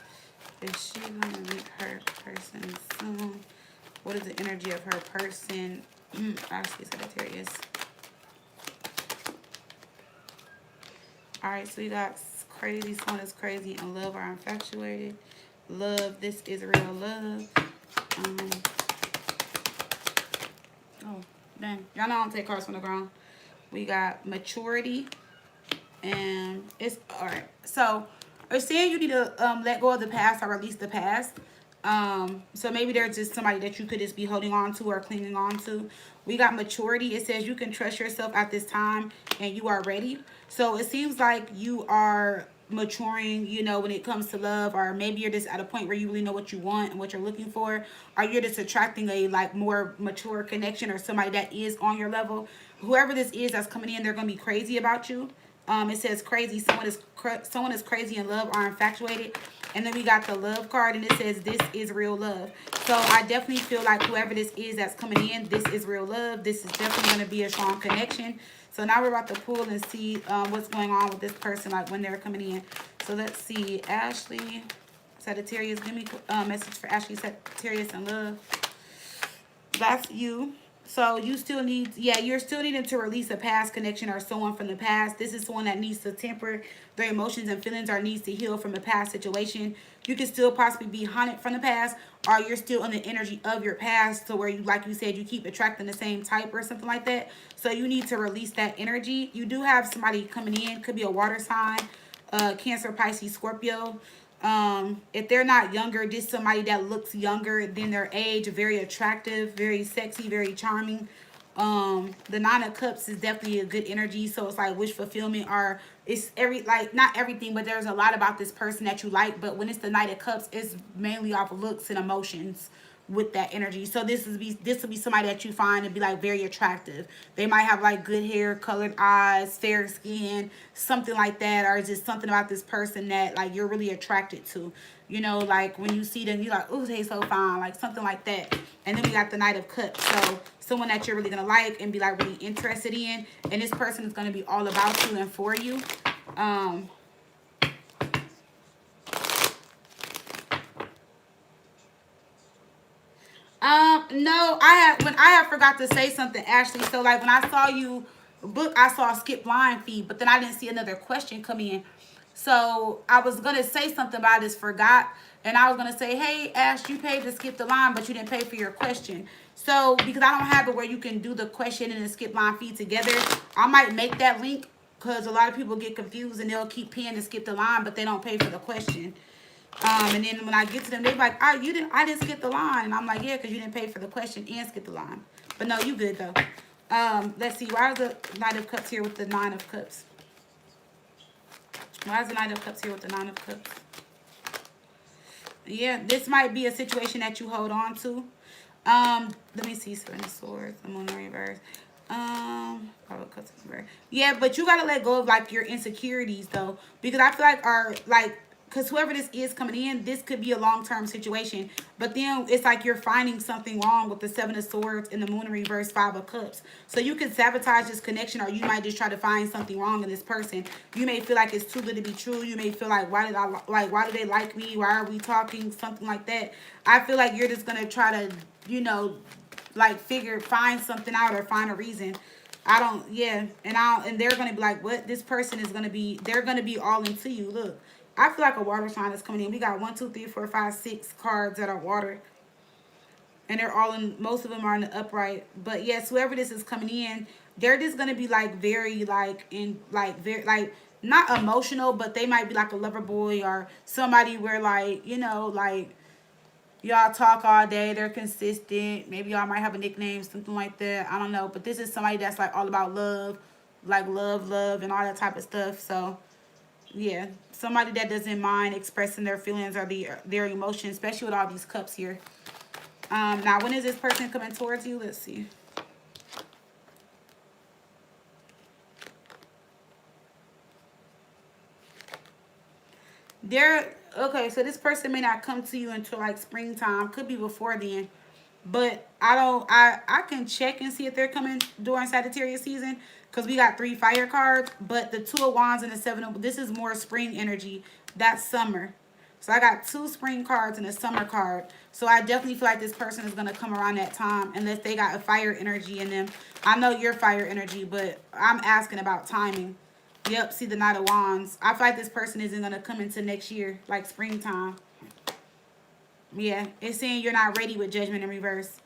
is she gonna meet her person soon? What is the energy of her person? Ashley, Sagittarius. All right, so we got crazy. Someone is crazy in love or infatuated. Love. This is real love. Oh, dang. Y'all know I don't take cards from the ground. We got maturity. And it's all right. So it's saying you need to let go of the past or release the past. So maybe there's just somebody that you could just be holding on to or clinging on to. We got maturity. It says you can trust yourself at this time and you are ready. So it seems like you are maturing, you know, when it comes to love, or maybe you're just at a point where you really know what you want and what you're looking for, or you're just attracting a like more mature connection or somebody that is on your level. Whoever this is that's coming in, they're going to be crazy about you. It says crazy. Someone is crazy in love or infatuated. And then we got the love card, and it says this is real love. So I definitely feel like whoever this is that's coming in, this is real love. This is definitely going to be a strong connection. So now we're about to pull and see what's going on with this person, like when they're coming in. So let's see. Ashley, Sagittarius. Give me a message for Ashley, Sagittarius, and love. That's you. So you still need, yeah, you're still needing to release a past connection or someone from the past. This is someone that needs to temper their emotions and feelings or needs to heal from a past situation. You could still possibly be haunted from the past, or you're still in the energy of your past, so where you, like you said, you keep attracting the same type or something like that. So you need to release that energy. You do have somebody coming in, could be a water sign, Cancer, Pisces, Scorpio. If they're not younger, just somebody that looks younger than their age, very attractive, very sexy, very charming. The Nine of Cups is definitely a good energy. So it's like wish fulfillment, or it's not everything, but there's a lot about this person that you like. But when it's the Knight of Cups, it's mainly off of looks and emotions with that energy. So this will be somebody that you find to be like very attractive. They might have like good hair, colored eyes, fair skin, something like that, or just something about this person that like you're really attracted to. You know, like when you see them, you're like, oh, they so fine, like something like that. And then we got the Knight of Cups. So someone that you're really gonna like and be like really interested in, and this person is gonna be all about you and for you. No, I have forgot to say something, Ashley. So like when I saw you book, I saw a skip line fee, but then I didn't see another question come in. So I was gonna say something, but I just forgot. And I was gonna say, hey Ash, you paid to skip the line, but you didn't pay for your question. So because I don't have it where you can do the question and the skip line fee together, I might make that link, because a lot of people get confused and they'll keep paying to skip the line, but they don't pay for the question. And then when I get to them, they're like, I didn't skip the line. And I'm like, yeah, because you didn't pay for the question and skip the line. But no, you good though. Let's see, why is the Knight of Cups here with the Nine of Cups? Why is the Knight of Cups here with the Nine of Cups? Yeah, this might be a situation that you hold on to. Let me see, Seven of Swords, the Moon in reverse. Yeah, but you gotta let go of like your insecurities though, because I feel like because whoever this is coming in, this could be a long-term situation, but then it's like you're finding something wrong with the Seven of Swords and the Moon in reverse, Five of Cups. So you can sabotage this connection, or you might just try to find something wrong in this person. You may feel like it's too good to be true. You may feel like, why do they like me? Why are we talking? Something like that. I feel like you're just gonna try to, you know, like find something out or find a reason. And they're gonna be like, what? This person is gonna be, they're gonna be all into you. Look, I feel like a water sign is coming in. We got 1, 2, 3, 4, 5, 6 cards that are water, and they're all in. Most of them are in the upright. But yes, whoever this is coming in, they're just gonna be like very not emotional, but they might be like a lover boy or somebody where like, you know, like y'all talk all day, they're consistent. Maybe y'all might have a nickname, something like that. I don't know. But this is somebody that's like all about love, like love, and all that type of stuff. So yeah, somebody that doesn't mind expressing their feelings or their emotions, especially with all these cups here. Now, when is this person coming towards you? Let's see. Okay, so this person may not come to you until like springtime. Could be before then. But I can check and see if they're coming during Sagittarius season, because we got 3 fire cards. But the 2 of Wands and the 7 of, this is more spring energy. That's summer. So I got 2 spring cards and a summer card. So I definitely feel like this person is going to come around that time, unless they got a fire energy in them. I know you're fire energy, but I'm asking about timing. Yep, see the Knight of Wands. I feel like this person isn't going to come into next year, like springtime. Yeah, it's saying you're not ready with Judgment in reverse,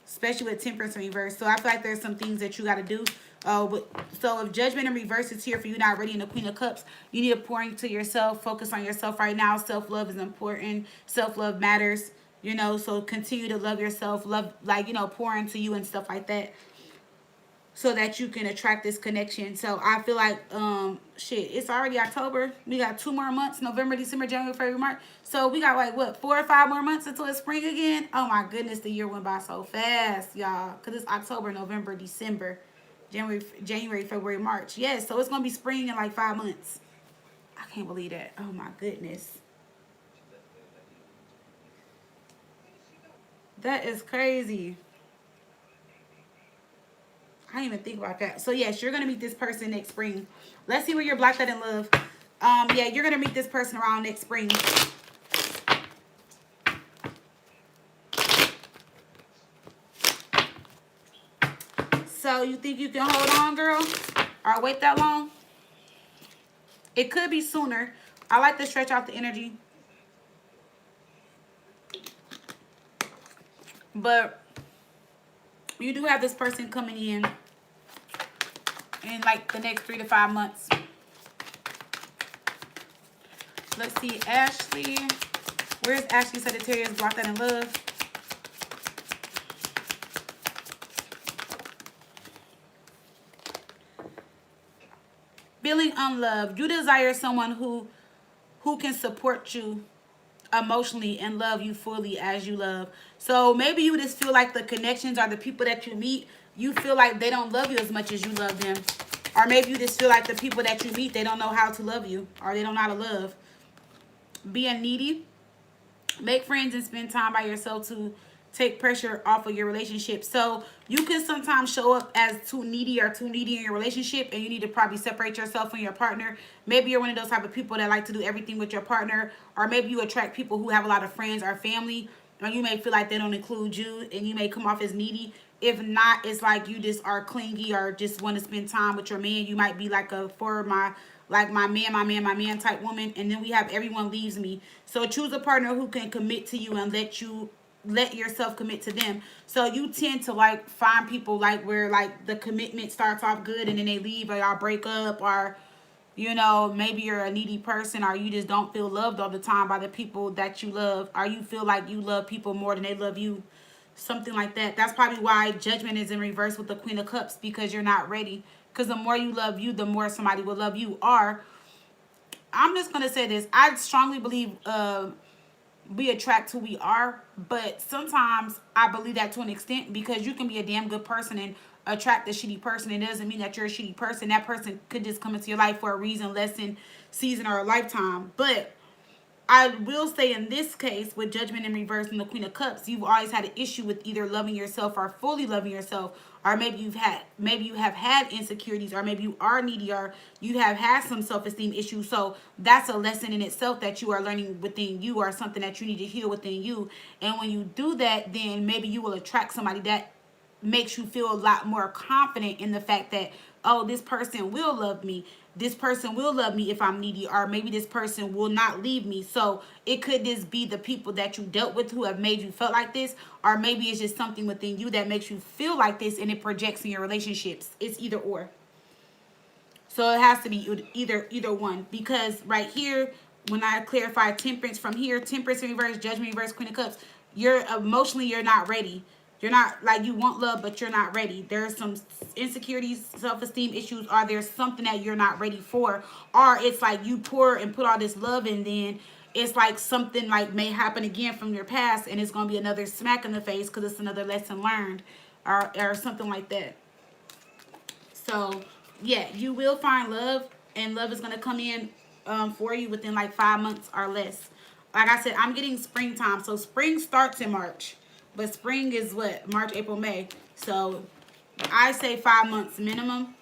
especially with Temperance in reverse. So I feel like there's some things that you got to do. So if Judgment in reverse is here for you, not ready, in the Queen of Cups, you need to pour into yourself. Focus on yourself right now. Self-love is important. Self-love matters. You know, so continue to love yourself. Love, like, you know, pour into you and stuff like that, so that you can attract this connection. So I feel like, shit, it's already October. We got 2 more months, November, December, January, February, March. So we got like, what, 4 or 5 more months until it's spring again? Oh my goodness, the year went by so fast, y'all. Because it's October, November, December, January, February, March. Yes, so it's going to be spring in like 5 months. I can't believe that. Oh my goodness. That is crazy. I didn't even think about that. So yes, you're gonna meet this person next spring. Let's see where you're blocked out in love. Yeah, you're gonna meet this person around next spring. So you think you can hold on, girl? Or wait that long? It could be sooner. I like to stretch out the energy. But you do have this person coming in like the next 3 to 5 months. Let's see, Ashley. Where's Ashley Sagittarius blocked out in love? Feeling unloved. You desire someone who can support you emotionally and love you fully as you love. So maybe you just feel like the connections are the people that you meet. You feel like they don't love you as much as you love them. Or maybe you just feel like the people that you meet, they don't know how to love you. Or they don't know how to love. Being needy. Make friends and spend time by yourself to take pressure off of your relationship. So you can sometimes show up as too needy in your relationship, and you need to probably separate yourself from your partner. Maybe you're one of those type of people that like to do everything with your partner, or maybe you attract people who have a lot of friends or family, or you may feel like they don't include you, and you may come off as needy. If not, it's like you just are clingy or just want to spend time with your man. You might be like a my man type woman. And then we have everyone leaves me. So choose a partner who can commit to you and let yourself commit to them. So you tend to like find people like where like the commitment starts off good and then they leave, or y'all break up, or you know, maybe you're a needy person, or you just don't feel loved all the time by the people that you love, or you feel like you love people more than they love you. Something like that. That's probably why Judgment is in reverse with the Queen of Cups, because you're not ready. Because the more you love you, the more somebody will love you. Or, I'm just going to say this. I strongly believe we attract who we are. But sometimes I believe that to an extent, because you can be a damn good person and attract a shitty person. It doesn't mean that you're a shitty person. That person could just come into your life for a reason, lesson, season, or a lifetime. But I will say in this case, with Judgment in reverse and the Queen of Cups, you've always had an issue with either loving yourself or fully loving yourself, or maybe you have had insecurities, or maybe you are needy, or you have had some self-esteem issues. So that's a lesson in itself that you are learning within you, or something that you need to heal within you. And when you do that, then maybe you will attract somebody that makes you feel a lot more confident in the fact that, oh, this person will love me. This person will love me if I'm needy, or maybe this person will not leave me. So it could just be the people that you dealt with who have made you feel like this, or maybe it's just something within you that makes you feel like this and it projects in your relationships. It's either or. So it has to be either one, because right here, when I clarify Temperance from here, Temperance in reverse, Judgment in reverse, Queen of Cups, you're not ready. You're not, like, you want love, but you're not ready. There's some insecurities, self-esteem issues, or there's something that you're not ready for. Or it's like you pour and put all this love, and then it's like something like may happen again from your past, and it's going to be another smack in the face because it's another lesson learned, or something like that. So, yeah, you will find love, and love is going to come in for you within like 5 months or less. Like I said, I'm getting springtime. So spring starts in March. But spring is what? March, April, May. So I say 5 months minimum.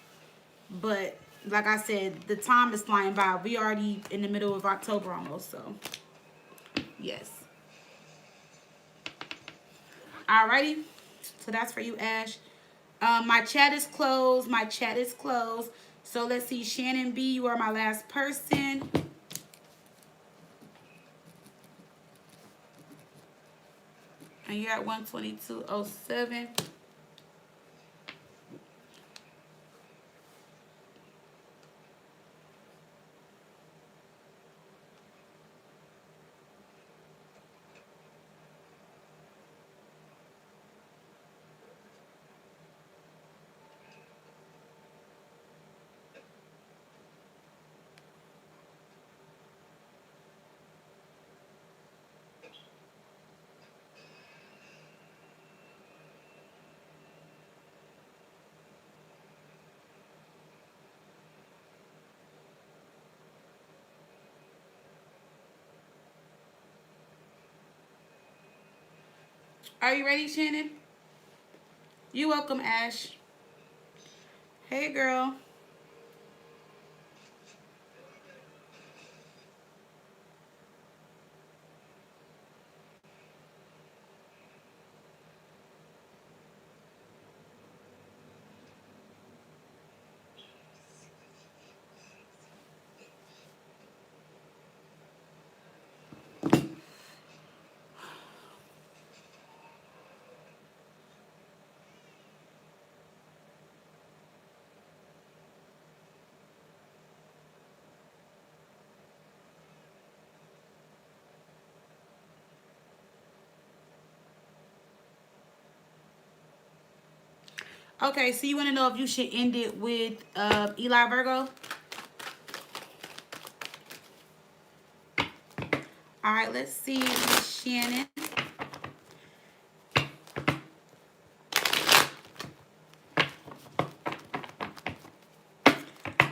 But like I said, the time is flying by. We already in the middle of October almost. So, yes. Alrighty. So that's for you, Ash. My chat is closed. My chat is closed. So let's see, Shannon B, you are my last person. And you're at 122.07. Are you ready, Shannon? You're welcome, Ash. Hey, girl. Okay, so you want to know if you should end it with Eli Virgo? All right, let's see, Shannon.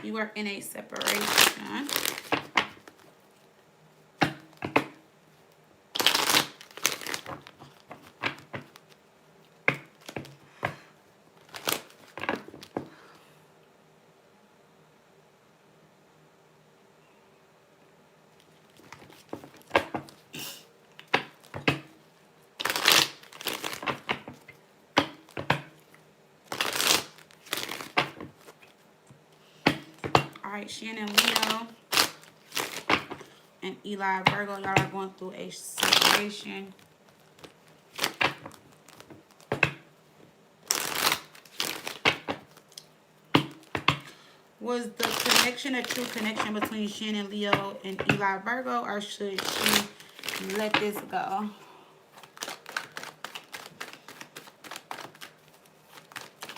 You are in a separation. All right, Shannon Leo and Eli Virgo, y'all are going through a separation. Was the connection a true connection between Shannon Leo and Eli Virgo, or should she let this go?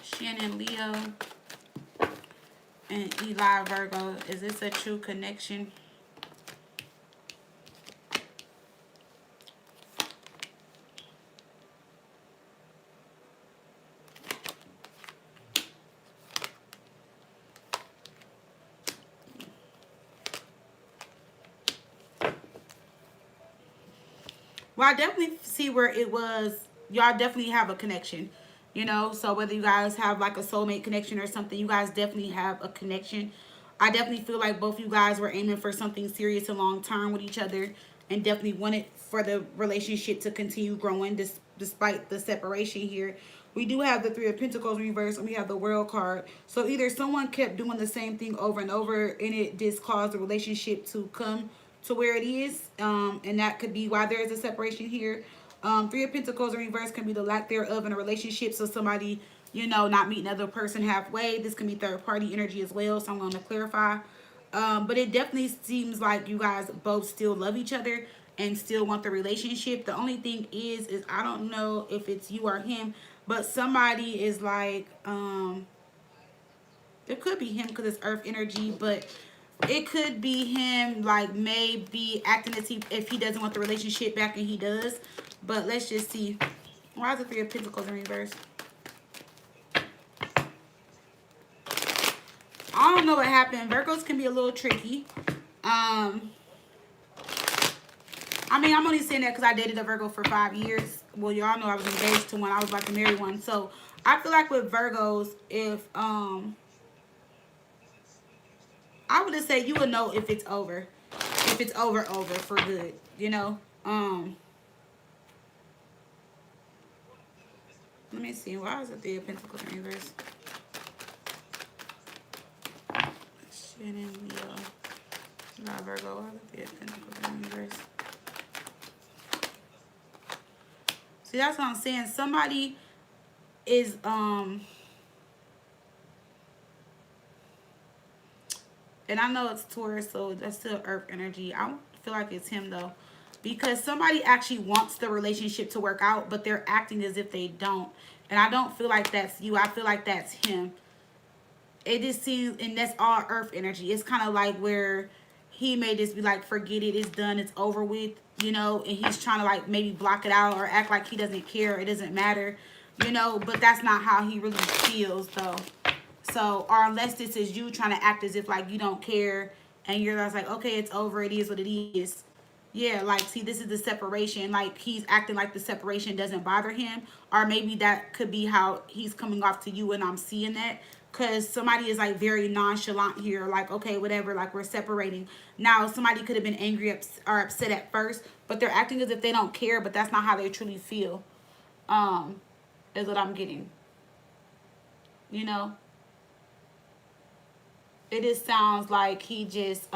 Shannon Leo and Eli Virgo, is this a true connection? Well, I definitely see where it was. Y'all definitely have a connection, you know. So whether you guys have like a soulmate connection or something, you guys definitely have a connection. I definitely feel like both you guys were aiming for something serious and long term with each other, and definitely wanted for the relationship to continue growing despite the separation here. We do have the Three of Pentacles reversed, and we have the World card. So either someone kept doing the same thing over and over, and it just caused the relationship to come to where it is, and that could be why there is a separation here. Three of Pentacles in reverse can be the lack thereof in a relationship. So somebody, you know, not meeting another person halfway. This can be third party energy as well. So I'm going to clarify. But it definitely seems like you guys both still love each other and still want the relationship. The only thing is I don't know if it's you or him, but somebody is like, it could be him because it's earth energy, but it could be him like maybe acting as if he doesn't want the relationship back, and he does. But let's just see. Why is the Three of Pentacles in reverse? I don't know what happened. Virgos can be a little tricky. I mean, I'm only saying that because I dated a Virgo for 5 years. Well, y'all know I was engaged to one. I was about to marry one. So I feel like with Virgos, if I would just say you would know if it's over. If it's over for good, you know. Let me see. Why is it the Three of Pentacles in reverse? Shannon, Leo. Not Virgo. Yeah, Pentacles in reverse. See, that's what I'm saying. Somebody is, and I know it's Taurus, so that's still Earth energy. I don't feel like it's him, though. Because somebody actually wants the relationship to work out, but they're acting as if they don't. And I don't feel like that's you. I feel like that's him. It just seems, and that's all Earth energy. It's kind of like where he may just be like, forget it, it's done, it's over with, you know, and he's trying to like maybe block it out or act like he doesn't care, it doesn't matter, you know, but that's not how he really feels, though. So, or unless this is you trying to act as if like you don't care and you're just like, okay, it's over, it is what it is. Yeah, like, see, this is the separation. Like, he's acting like the separation doesn't bother him. Or maybe that could be how he's coming off to you, and I'm seeing that. Because somebody is, like, very nonchalant here. Like, okay, whatever, like, we're separating. Now, somebody could have been angry or upset at first, but they're acting as if they don't care, but that's not how they truly feel. Is what I'm getting. You know? It just sounds like he just,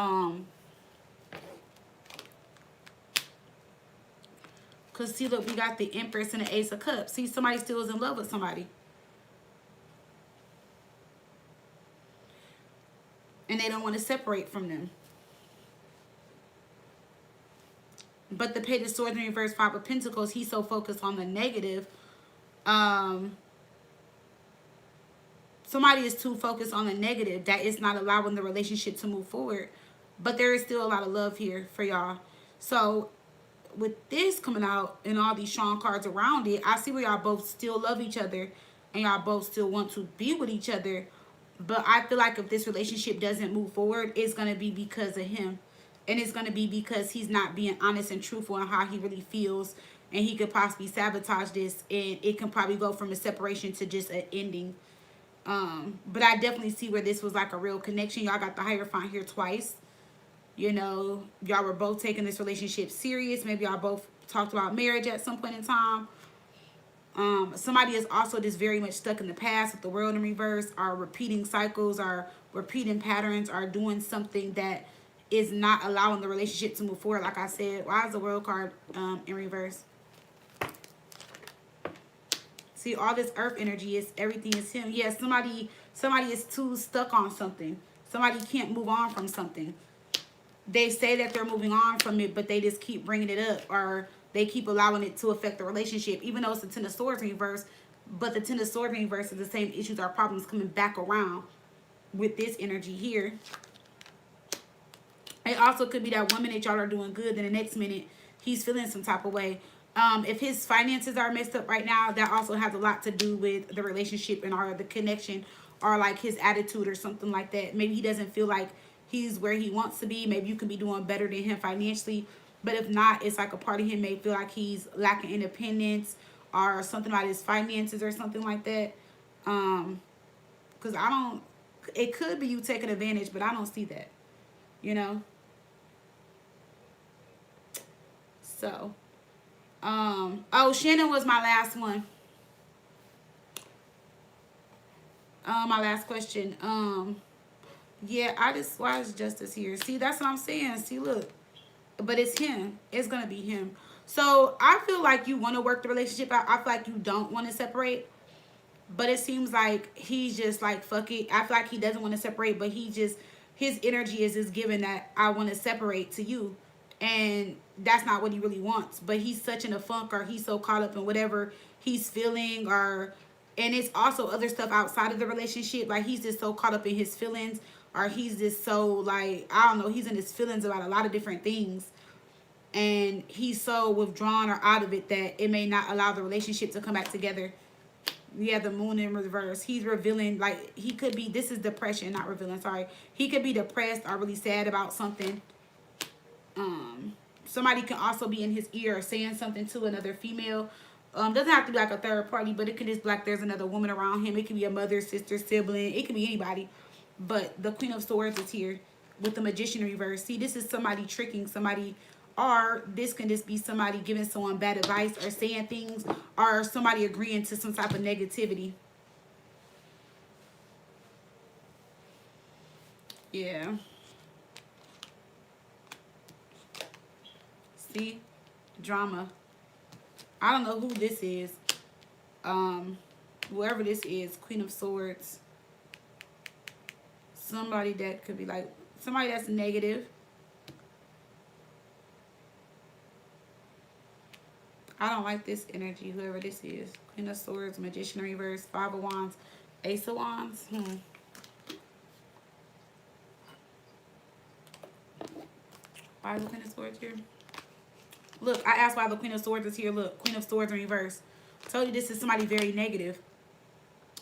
because, see, look, we got the Empress and the Ace of Cups. See, somebody still is in love with somebody. And they don't want to separate from them. But the Page of Swords in reverse, Five of Pentacles, he's so focused on the negative. Somebody is too focused on the negative that it's not allowing the relationship to move forward. But there is still a lot of love here for y'all. So, with this coming out and all these strong cards around it, I see where y'all both still love each other and y'all both still want to be with each other. But I feel like if this relationship doesn't move forward, it's going to be because of him. And it's going to be because he's not being honest and truthful on how he really feels. And he could possibly sabotage this. And it can probably go from a separation to just an ending. But I definitely see where this was like a real connection. Y'all got the Hierophant here twice. You know, y'all were both taking this relationship serious. Maybe y'all both talked about marriage at some point in time. Somebody is also just very much stuck in the past with the World in reverse, are repeating cycles, are repeating patterns, are doing something that is not allowing the relationship to move forward. Like I said, why is the World card in reverse? See, all this Earth energy is everything is him. Yeah, somebody is too stuck on something. Somebody can't move on from something. They say that they're moving on from it, but they just keep bringing it up, or they keep allowing it to affect the relationship, even though it's the Ten of Swords in reverse. But the Ten of Swords in reverse is the same issues or problems coming back around with this energy here. It also could be that 1 minute y'all are doing good, then the next minute he's feeling some type of way. If his finances are messed up right now, that also has a lot to do with the relationship and or the connection, or like his attitude or something like that. Maybe he doesn't feel like he's where he wants to be. Maybe you can be doing better than him financially. But if not, it's like a part of him may feel like he's lacking independence or something about his finances or something like that. Because I don't, it could be you taking advantage, but I don't see that, you know. So, oh, Shannon was my last one. My last question. Yeah, why is Justice here? See, that's what I'm saying. See, look. But it's him. It's going to be him. So, I feel like you want to work the relationship out. I feel like you don't want to separate. But it seems like he's just like, fuck it. I feel like he doesn't want to separate. But his energy is just giving that I want to separate to you. And that's not what he really wants. But he's such in a funk, or he's so caught up in whatever he's feeling, and it's also other stuff outside of the relationship. Like, he's just so caught up in his feelings, or he's just so, like, I don't know, he's in his feelings about a lot of different things. And he's so withdrawn or out of it that it may not allow the relationship to come back together. We have the Moon in reverse. He's revealing, like, he could be, this is depression, not revealing, sorry. He could be depressed or really sad about something. Somebody can also be in his ear saying something to another female. Doesn't have to be like a third party, but it can just be like there's another woman around him. It can be a mother, sister, sibling. It can be anybody. But the Queen of Swords is here with the Magician in reverse. See, this is somebody tricking somebody, or this can just be somebody giving someone bad advice or saying things, or somebody agreeing to some type of negativity. Yeah. See? Drama. I don't know who this is. Whoever this is, Queen of Swords. Somebody that could be like, somebody that's negative. I don't like this energy, whoever this is. Queen of Swords, Magician in reverse, Five of Wands, Ace of Wands. Why is the Queen of Swords here? Look, I asked why the Queen of Swords is here. Look, Queen of Swords in reverse. Told you this is somebody very negative.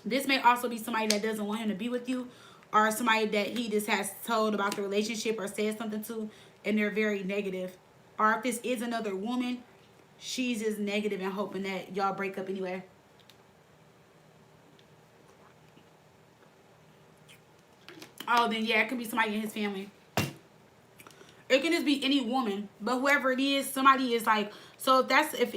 This may also be somebody that doesn't want him to be with you, or somebody that he just has told about the relationship or said something to, and they're very negative. Or if this is another woman, she's just negative and hoping that y'all break up anyway. Oh, then yeah, it could be somebody in his family. It can just be any woman, but whoever it is, somebody is like. So if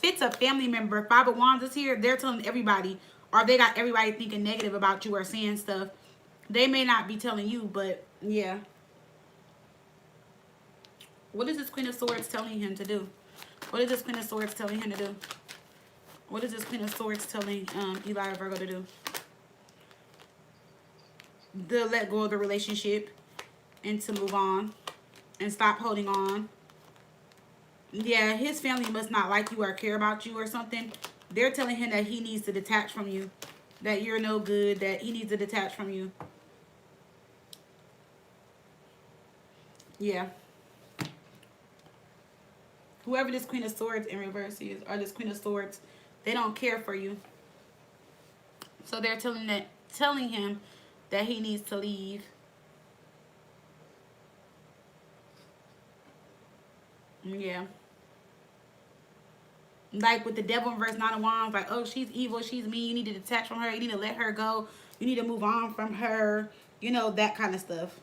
it's a family member, Five of Wands is here. They're telling everybody, or they got everybody thinking negative about you or saying stuff. They may not be telling you, but yeah. What is this Queen of Swords telling him to do? What is this Queen of Swords telling him to do? What is this Queen of Swords telling Eli Virgo to do? To let go of the relationship and to move on and stop holding on. Yeah, his family must not like you or care about you or something. They're telling him that he needs to detach from you, that you're no good, that he needs to detach from you. Yeah. Whoever this Queen of Swords in reverse is, or this Queen of Swords, they don't care for you. So they're telling him that he needs to leave. Yeah. Like with the Devil in reverse, Nine of Wands, like, oh, she's evil, she's mean, you need to detach from her, you need to let her go, you need to move on from her, you know, that kind of stuff.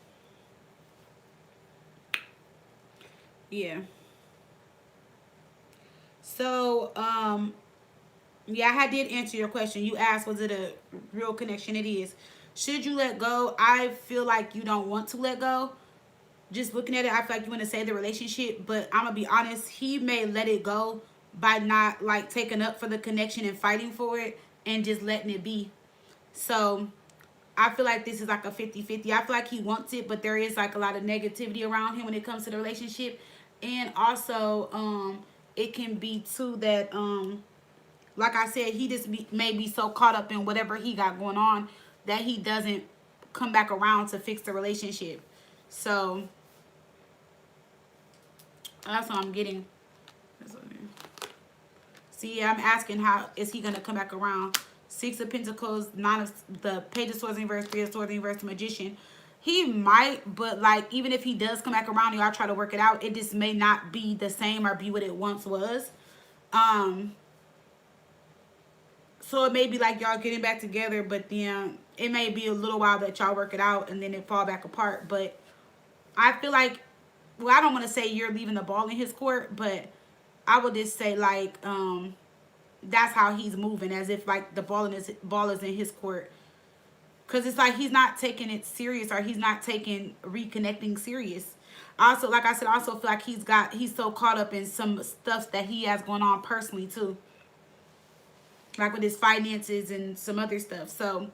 Yeah. So, yeah, I did answer your question. You asked, was it a real connection? It is. Should you let go? I feel like you don't want to let go. Just looking at it, I feel like you want to save the relationship, but I'm gonna be honest, he may let it go by not like taking up for the connection and fighting for it and just letting it be. So I feel like this is like a 50-50. I feel like he wants it, but there is like a lot of negativity around him when it comes to the relationship. And also it can be too that like I said, he just may be so caught up in whatever he got going on that he doesn't come back around to fix the relationship. So that's what I'm getting. See, I'm asking how is he going to come back around. Six of Pentacles, Nine of the Page of Swords in reverse, Three of Swords in reverse, the Magician. He might, but like even if he does come back around, y'all try to work it out, it just may not be the same or be what it once was. So it may be like y'all getting back together, but then it may be a little while that y'all work it out and then it fall back apart. But I feel like, well, I don't want to say you're leaving the ball in his court, but I would just say like that's how he's moving, as if like the ball is in his court, because it's like he's not taking it serious, or he's not taking reconnecting serious. Also, like I said, I also feel like he's so caught up in some stuff that he has going on personally too, like with his finances and some other stuff. So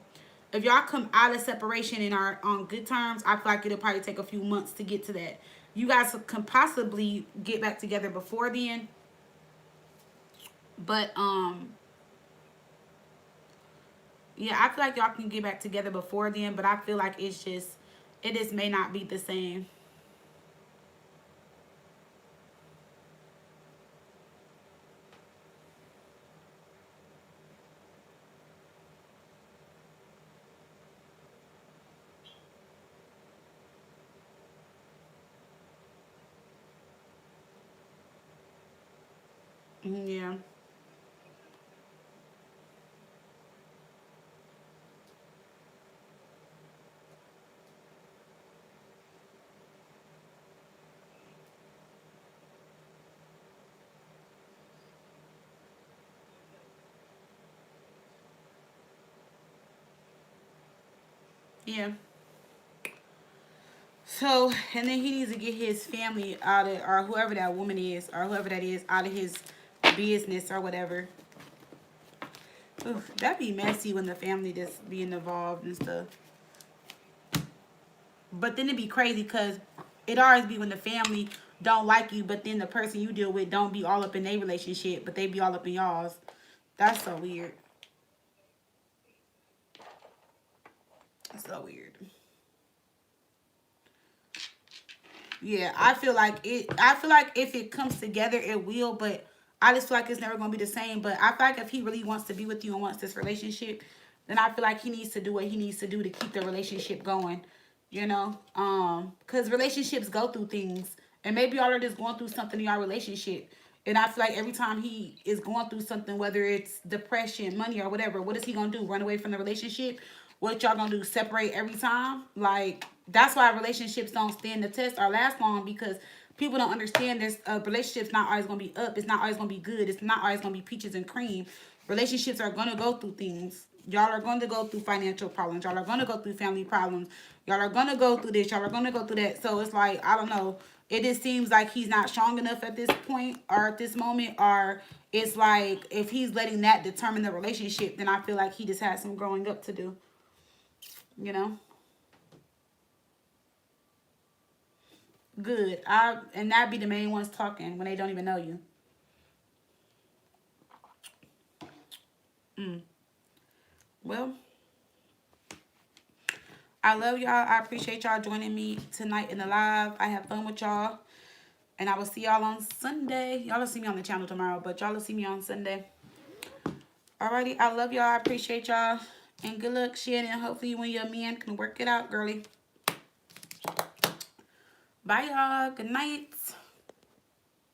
if y'all come out of separation and are on good terms, I feel like it'll probably take a few months to get to that. You guys can possibly get back together before then, but yeah, I feel like y'all can get back together before then, but I feel like it just may not be the same. Yeah. Yeah. So, and then he needs to get his family out of, or whoever that woman is, or whoever that is, out of his business or whatever. Oof, that'd be messy when the family just being involved and stuff. But then it'd be crazy because it always be when the family don't like you, but then the person you deal with don't be all up in their relationship, but they be all up in y'all's. That's so weird. That's so weird. Yeah, I feel like if it comes together, it will, but I just feel like it's never gonna be the same. But I feel like if he really wants to be with you and wants this relationship, then I feel like he needs to do what he needs to do to keep the relationship going. You know? Because relationships go through things. And maybe y'all are just going through something in your relationship. And I feel like every time he is going through something, whether it's depression, money, or whatever, what is he gonna do? Run away from the relationship? What y'all gonna do? Separate every time? Like, that's why relationships don't stand the test or last long, because people don't understand this. Relationships not always gonna be up. It's not always gonna be good. It's not always gonna be peaches and cream. Relationships are gonna go through things. Y'all are going to go through financial problems. Y'all are going to go through family problems. Y'all are going to go through this. Y'all are going to go through that. So it's like, I don't know. It just seems like he's not strong enough at this point or at this moment. Or it's like, if he's letting that determine the relationship, then I feel like he just has some growing up to do. You know? Good. And that be the main ones talking when they don't even know you. Well, I love y'all. I appreciate y'all joining me tonight in the live. I have fun with y'all. And I will see y'all on Sunday. Y'all will see me on the channel tomorrow, but y'all will see me on Sunday. Alrighty, I love y'all. I appreciate y'all. And good luck, Shannon. Hopefully you and your man can work it out, girly. Bye, y'all. Good night.